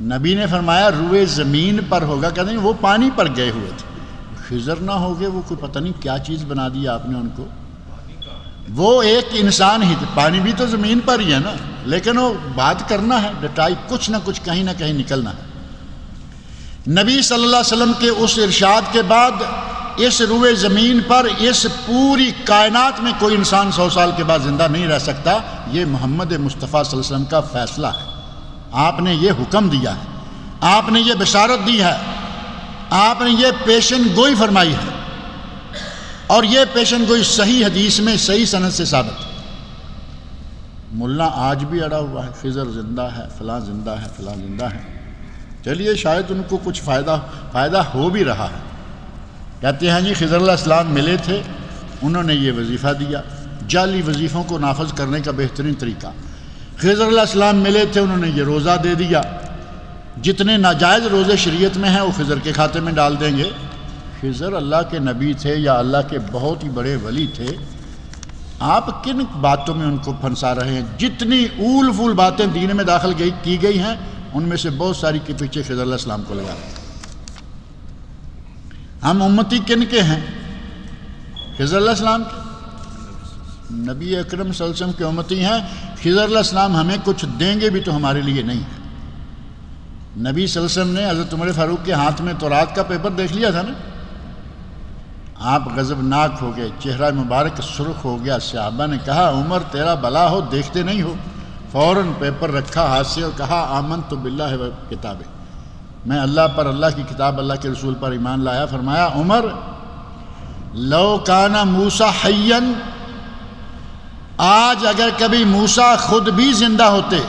نبی نے فرمایا روئے زمین پر ہوگا، کہتے ہیں وہ پانی پر گئے ہوئے تھے۔ خضر نہ ہوگے، وہ کوئی پتہ نہیں کیا چیز بنا دی آپ نے ان کو، وہ ایک انسان ہی تھے، پانی بھی تو زمین پر ہی ہے نا، لیکن وہ بات کرنا ہے، ڈٹائی کچھ نہ کچھ کہیں نہ کہیں نکلنا ہے۔ نبی صلی اللہ علیہ وسلم کے اس ارشاد کے بعد اس روئے زمین پر، اس پوری کائنات میں کوئی انسان 100 سال کے بعد زندہ نہیں رہ سکتا۔ یہ محمد مصطفیٰ صلی اللہ علیہ وسلم کا فیصلہ ہے، آپ نے یہ حکم دیا ہے، آپ نے یہ بشارت دی ہے، آپ نے یہ پیشن گوئی فرمائی ہے، اور یہ پیشن گوئی صحیح حدیث میں صحیح سند سے ثابت ہے۔ ملا آج بھی اڑا ہوا ہے، خضر زندہ ہے، فلاں زندہ ہے، فلاں زندہ ہے۔ چلیے شاید ان کو کچھ فائدہ ہو بھی رہا ہے۔ کہتے ہیں جی خضر علیہ السلام ملے تھے، انہوں نے یہ وظیفہ دیا، جعلی وظیفوں کو نافذ کرنے کا بہترین طریقہ۔ خضر علیہ السلام ملے تھے، انہوں نے یہ روزہ دے دیا، جتنے ناجائز روزے شریعت میں ہیں وہ خضر کے کھاتے میں ڈال دیں گے۔ خضر اللہ کے نبی تھے یا اللہ کے بہت ہی بڑے ولی تھے، آپ کن باتوں میں ان کو پھنسا رہے ہیں؟ جتنی اول فول باتیں دین میں داخل کی گئی ہیں ان میں سے بہت ساری کے پیچھے خضر علیہ السلام کو لگا رہے ہیں۔ ہم امتی کن کے ہیں؟ خضر علیہ السلام کے، نبی اکرم صلی اللہ علیہ وسلم کے امتی ہیں۔ خضر علیہ السلام ہمیں کچھ دیں گے بھی تو ہمارے لیے نہیں ہے۔ نبی صلی اللہ علیہ وسلم نے حضرت عمر فاروق کے ہاتھ میں تورات کا پیپر دیکھ لیا تھا نا، آپ غضبناک ہو گئے، چہرہ مبارک سرخ ہو گیا۔ صحابہ نے کہا عمر تیرا بلا ہو، دیکھتے نہیں ہو؟ فوراً پیپر رکھا ہاتھ سے اور کہا آمنت باللہ و کتابہ، میں اللہ پر، اللہ کی کتاب، اللہ کے رسول پر ایمان لایا۔ فرمایا عمر لو کانا موسیٰ حیا، آج اگر کبھی موسیٰ خود بھی زندہ ہوتے،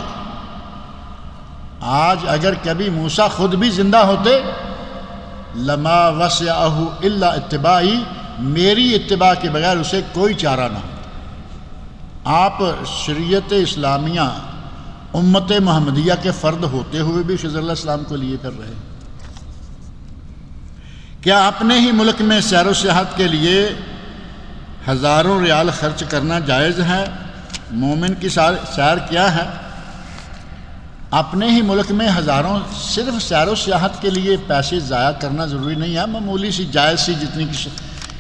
آج اگر کبھی موسیٰ خود بھی زندہ ہوتے، لما وسعہ الا اتباعی، میری اتباع کے بغیر اسے کوئی چارہ نہ ہو۔ آپ شریعت اسلامیہ امت محمدیہ کے فرد ہوتے ہوئے بھی خضر علیہ السلام کو لیے کر رہے ہیں۔ کیا اپنے ہی ملک میں سیر و سیاحت کے لیے ہزاروں ریال خرچ کرنا جائز ہے؟ مومن کی سیر کیا ہے؟ اپنے ہی ملک میں ہزاروں، صرف سیر و سیاحت کے لیے پیسے ضائع کرنا ضروری نہیں ہے، معمولی سی جائز سی جتنی کی۔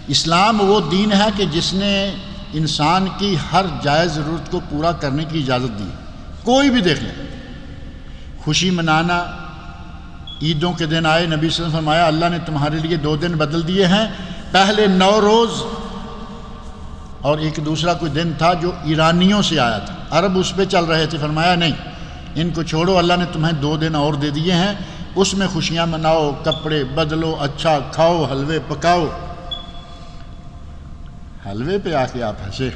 اسلام وہ دین ہے کہ جس نے انسان کی ہر جائز ضرورت کو پورا کرنے کی اجازت دی۔ کوئی بھی دیکھ لیں، خوشی منانا، عیدوں کے دن آئے، نبی صلی اللہ علیہ وسلم فرمایا اللہ نے تمہارے لیے 2 دن بدل دیے ہیں، پہلے 9 روز اور ایک دوسرا کوئی دن تھا جو ایرانیوں سے آیا تھا، عرب اس پہ چل رہے تھے، فرمایا نہیں ان کو چھوڑو، اللہ نے تمہیں 2 دن اور دے دیے ہیں، اس میں خوشیاں مناؤ، کپڑے بدلو، اچھا کھاؤ، حلوے پکاؤ۔ حلوے پہ آ کے آپ ہنسے،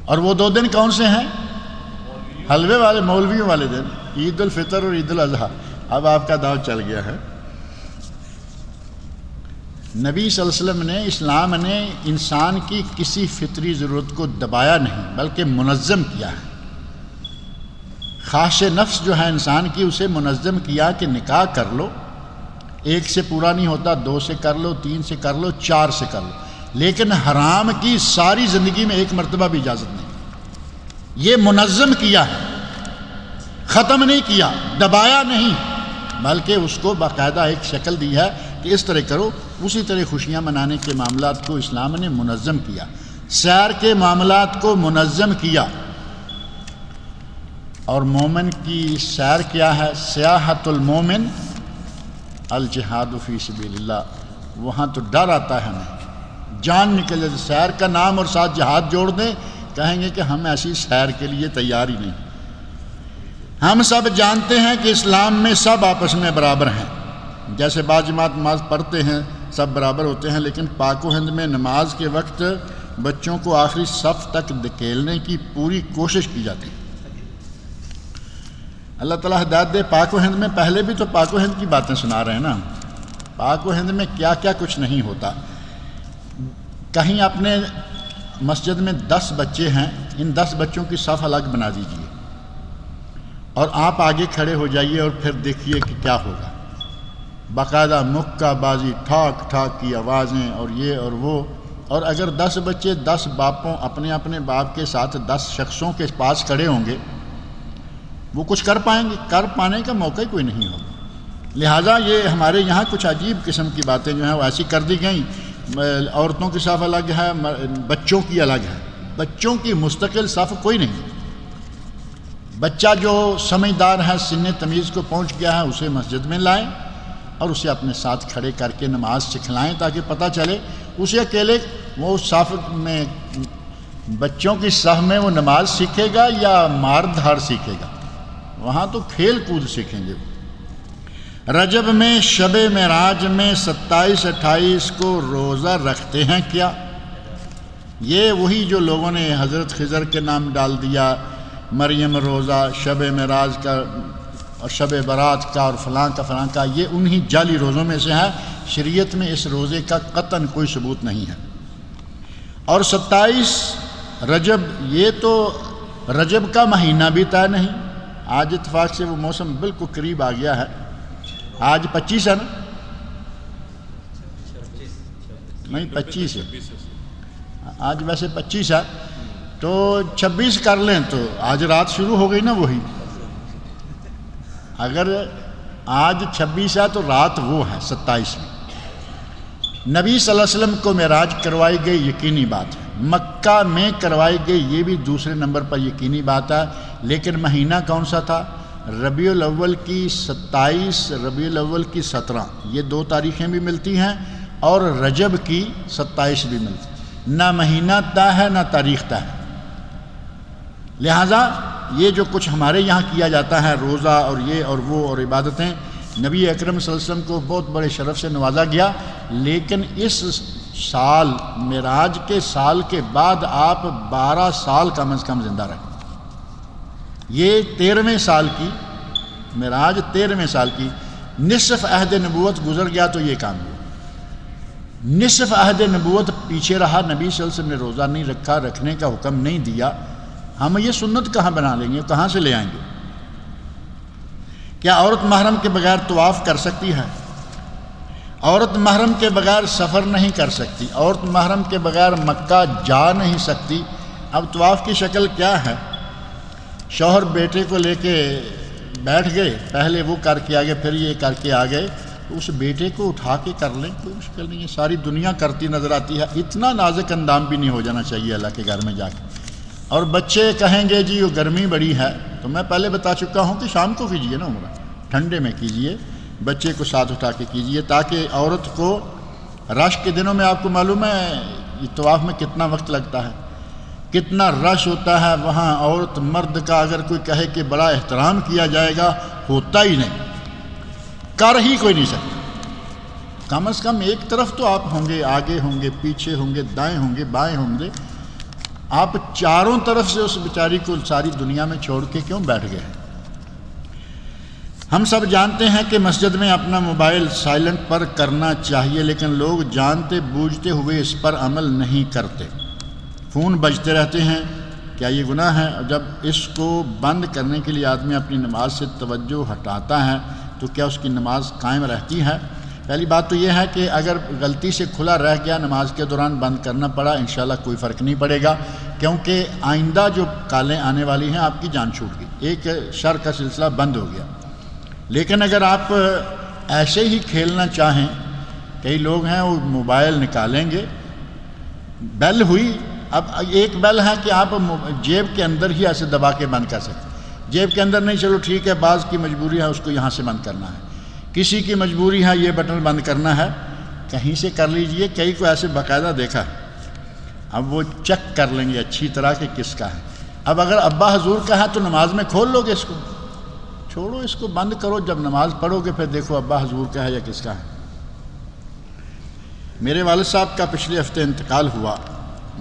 اور وہ 2 دن کون سے ہیں؟ حلوے والے، مولویوں والے دن، عید الفطر اور عید الاضحیٰ۔ اب آپ کا داؤ چل گیا ہے۔ نبی صلی اللہ علیہ وسلم نے، اسلام نے انسان کی کسی فطری ضرورت کو دبایا نہیں بلکہ منظم کیا ہے۔ خواہش نفس جو ہے انسان کی، اسے منظم کیا کہ نکاح کر لو، 1 سے پورا نہیں ہوتا، 2 سے کر لو، 3 سے کر لو، 4 سے کر لو، لیکن حرام کی ساری زندگی میں 1 مرتبہ بھی اجازت نہیں۔ یہ منظم کیا ہے، ختم نہیں کیا، دبایا نہیں، بلکہ اس کو باقاعدہ ایک شکل دی ہے کہ اس طرح کرو۔ اسی طرح خوشیاں منانے کے معاملات کو اسلام نے منظم کیا، سیر کے معاملات کو منظم کیا۔ اور مومن کی سیر کیا ہے؟ سیاحت المومن الجہاد فی سبیل اللہ۔ وہاں تو ڈر آتا ہے ہمیں، جان نکل جائے، سیر کا نام اور ساتھ جہاد جوڑ دیں، کہیں گے کہ ہم ایسی سیر کے لیے تیار ہی نہیں۔ ہم سب جانتے ہیں کہ اسلام میں سب آپس میں برابر ہیں، جیسے باجماعت نماز پڑھتے ہیں سب برابر ہوتے ہیں، لیکن پاک و ہند میں نماز کے وقت بچوں کو آخری صف تک دھکیلنے کی پوری کوشش کی جاتی ہے۔ اللہ تعالیٰ ہدایت دے۔ پاک و ہند میں، پہلے بھی تو پاک و ہند کی باتیں سنا رہے ہیں نا، پاک و ہند میں کیا کیا کچھ نہیں ہوتا۔ کہیں اپنے مسجد میں 10 بچے ہیں، ان 10 بچوں کی صف الگ بنا دیجئے اور آپ آگے کھڑے ہو جائیے اور پھر دیکھیے کہ کیا ہوگا۔ باقاعدہ مکہ بازی، ٹھاک ٹھاک کی آوازیں اور یہ اور وہ، اور اگر 10 بچے 10 باپوں، اپنے اپنے باپ کے ساتھ 10 شخصوں کے پاس کھڑے ہوں گے، وہ کچھ کر پائیں گے؟ کر پانے کا موقع ہی کوئی نہیں ہوگا۔ لہٰذا یہ ہمارے یہاں کچھ عجیب قسم کی باتیں جو ہیں وہ ایسی کر دی گئیں۔ عورتوں کی صف الگ ہے، بچوں کی الگ ہے، بچوں کی مستقل صف کوئی نہیں۔ بچہ جو سمجھدار ہے، سن تمیز کو پہنچ گیا ہے، اسے مسجد میں لائیں اور اسے اپنے ساتھ کھڑے کر کے نماز سکھلائیں تاکہ پتہ چلے۔ اسے اکیلے وہ صف میں، بچوں کی صف میں وہ نماز سیکھے گا یا مار دھاڑ سیکھے گا؟ وہاں تو کھیل کود سیکھیں گے۔ رجب میں شب معراج میں 27 28 کو روزہ رکھتے ہیں کیا؟ یہ وہی جو لوگوں نے حضرت خضر کے نام ڈال دیا، مریم روزہ، شب معراج کا اور شب برات کا اور فلاں کا، یہ انہی جعلی روزوں میں سے ہے۔ شریعت میں اس روزے کا قطعاً کوئی ثبوت نہیں ہے۔ اور 27 رجب، یہ تو رجب کا مہینہ بھی طے نہیں۔ آج اتفاق سے وہ موسم بالکل قریب آ گیا ہے، آج 25 ہے نا، نہیں 25 ہے، آج ویسے 25 ہے تو 26 کر لیں تو آج رات شروع ہو گئی نا وہی. اگر آج 26 ہے تو رات وہ ہے 27 میں. نبی صلی اللہ علیہ وسلم کو معراج کروائی گئی یقینی بات ہے، مکہ میں کروائی گئی یہ بھی دوسرے نمبر پر یقینی بات ہے، لیکن مہینہ کون سا تھا؟ ربیع الاول کی 27، ربیع الاول کی 17، یہ 2 تاریخیں بھی ملتی ہیں، اور رجب کی 27 بھی ملتی ہے. نہ مہینہ طے ہے نہ تاریخ طے ہے. لہٰذا یہ جو کچھ ہمارے یہاں کیا جاتا ہے، روزہ اور یہ اور وہ اور عبادتیں، نبی اکرم صلی اللہ علیہ وسلم کو بہت بڑے شرف سے نوازا گیا، لیکن اس سال معراج کے سال کے بعد آپ 12 سال کم از کم زندہ رہے. یہ 13ویں سال کی معراج، 13ویں سال کی نصف عہد نبوت گزر گیا تو یہ کام ہوا. نصف عہد نبوت پیچھے رہا، نبی صلی اللہ علیہ وسلم نے روزہ نہیں رکھا، رکھنے کا حکم نہیں دیا. ہم یہ سنت کہاں بنا لیں گے، کہاں سے لے آئیں گے؟ کیا عورت محرم کے بغیر طواف کر سکتی ہے؟ عورت محرم کے بغیر سفر نہیں کر سکتی، عورت محرم کے بغیر مکہ جا نہیں سکتی. اب طواف کی شکل کیا ہے؟ شوہر بیٹے کو لے کے بیٹھ گئے، پہلے وہ کر کے آگے پھر یہ کر کے آ گئے، اس بیٹے کو اٹھا کے کر لیں، کوئی مشکل نہیں ہے. ساری دنیا کرتی نظر آتی ہے، اتنا نازک اندام بھی نہیں ہو جانا چاہیے اللہ کے گھر میں جا کے. اور بچے کہیں گے جی وہ گرمی بڑی ہے، تو میں پہلے بتا چکا ہوں کہ شام کو کیجئے نا عمرہ، ٹھنڈے میں کیجئے، بچے کو ساتھ اٹھا کے کیجئے، تاکہ عورت کو رش کے دنوں میں، آپ کو معلوم ہے طواف میں کتنا وقت لگتا ہے، کتنا رش ہوتا ہے وہاں. عورت مرد کا اگر کوئی کہے کہ بڑا احترام کیا جائے گا، ہوتا ہی نہیں، کر ہی کوئی نہیں سکتا. کم از کم ایک طرف تو آپ ہوں گے، آگے ہوں گے، پیچھے ہوں گے، دائیں ہوں گے، بائیں ہوں گے. آپ چاروں طرف سے اس بیچاری کو ساری دنیا میں چھوڑ کے کیوں بیٹھ گئے ہیں؟ ہم سب جانتے ہیں کہ مسجد میں اپنا موبائل سائلنٹ پر کرنا چاہیے، لیکن لوگ جانتے بوجھتے ہوئے اس پر عمل نہیں کرتے. فون بجتے رہتے ہیں، کیا یہ گناہ ہے؟ جب اس کو بند کرنے کے لیے آدمی اپنی نماز سے توجہ ہٹاتا ہے تو کیا اس کی نماز قائم رہتی ہے؟ پہلی بات تو یہ ہے کہ اگر غلطی سے کھلا رہ گیا، نماز کے دوران بند کرنا پڑا، انشاءاللہ کوئی فرق نہیں پڑے گا، کیونکہ آئندہ جو کالیں آنے والی ہیں آپ کی جان چھوٹ گئی، ایک شر کا سلسلہ بند ہو گیا. لیکن اگر آپ ایسے ہی کھیلنا چاہیں، کئی لوگ ہیں وہ موبائل نکالیں گے، بیل ہوئی، اب ایک بیل ہے کہ آپ جیب کے اندر ہی ایسے دبا کے بند کر سکتے، جیب کے اندر نہیں، چلو ٹھیک ہے، بعض کی مجبوری ہے اس کو یہاں سے بند کرنا ہے، کسی کی مجبوری ہے یہ بٹن بند کرنا ہے، کہیں سے کر لیجئے. کئی کو ایسے باقاعدہ دیکھا، اب وہ چیک کر لیں گے اچھی طرح کہ کس کا ہے. اب اگر ابا حضور کا ہے تو نماز میں کھول لو گے اس کو، چھوڑو اس کو، بند کرو، جب نماز پڑھو گے پھر دیکھو ابا حضور کا ہے یا کس کا ہے. میرے والد صاحب کا پچھلے ہفتے انتقال ہوا،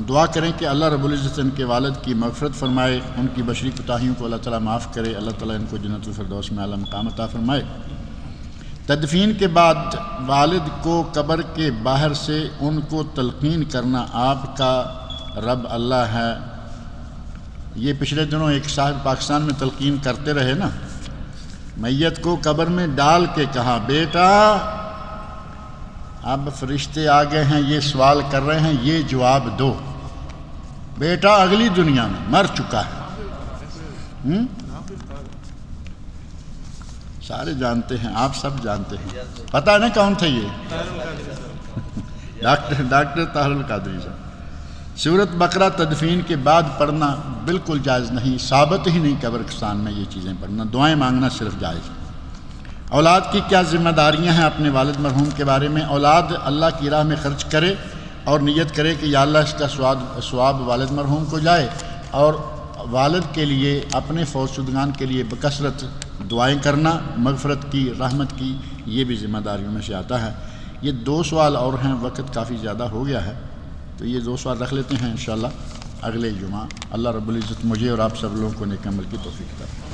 دعا کریں کہ اللہ رب العزت ان کے والد کی مغفرت فرمائے، ان کی بشری کوتاہیوں کو اللہ تعالیٰ معاف کرے، اللہ تعالیٰ ان کو جنت الفردوس میں اعلیٰ مقام عطا فرمائے. تدفین کے بعد والد کو قبر کے باہر سے ان کو تلقین کرنا، آپ کا رب اللہ ہے. یہ پچھلے دنوں ایک صاحب پاکستان میں تلقین کرتے رہے نا، میت کو قبر میں ڈال کے کہا، بیٹا اب فرشتے آ گئے ہیں، یہ سوال کر رہے ہیں، یہ جواب دو. بیٹا اگلی دنیا میں مر چکا ہے. سارے جانتے ہیں، آپ سب جانتے ہیں، پتہ ہے نا کون تھے یہ؟ ڈاکٹر طاہر القادری صاحب. سورۃ بقرہ تدفین کے بعد پڑھنا بالکل جائز نہیں، ثابت ہی نہیں قبرستان میں یہ چیزیں پڑھنا. دعائیں مانگنا صرف جائز. اولاد کی کیا ذمہ داریاں ہیں اپنے والد مرحوم کے بارے میں؟ اولاد اللہ کی راہ میں خرچ کرے اور نیت کرے کہ یا اللہ اس کا ثواب والد مرحوم کو جائے، اور والد کے لیے، اپنے فوت شدگان کے لیے بکثرت دعائیں کرنا، مغفرت کی، رحمت کی، یہ بھی ذمہ داریوں میں سے آتا ہے. یہ 2 سوال اور ہیں، وقت کافی زیادہ ہو گیا ہے تو یہ 2 سوال رکھ لیتے ہیں انشاءاللہ اگلے جمعہ. اللہ رب العزت مجھے اور آپ سب لوگوں کو نیک عمل کی توفیق عطا فرمائے.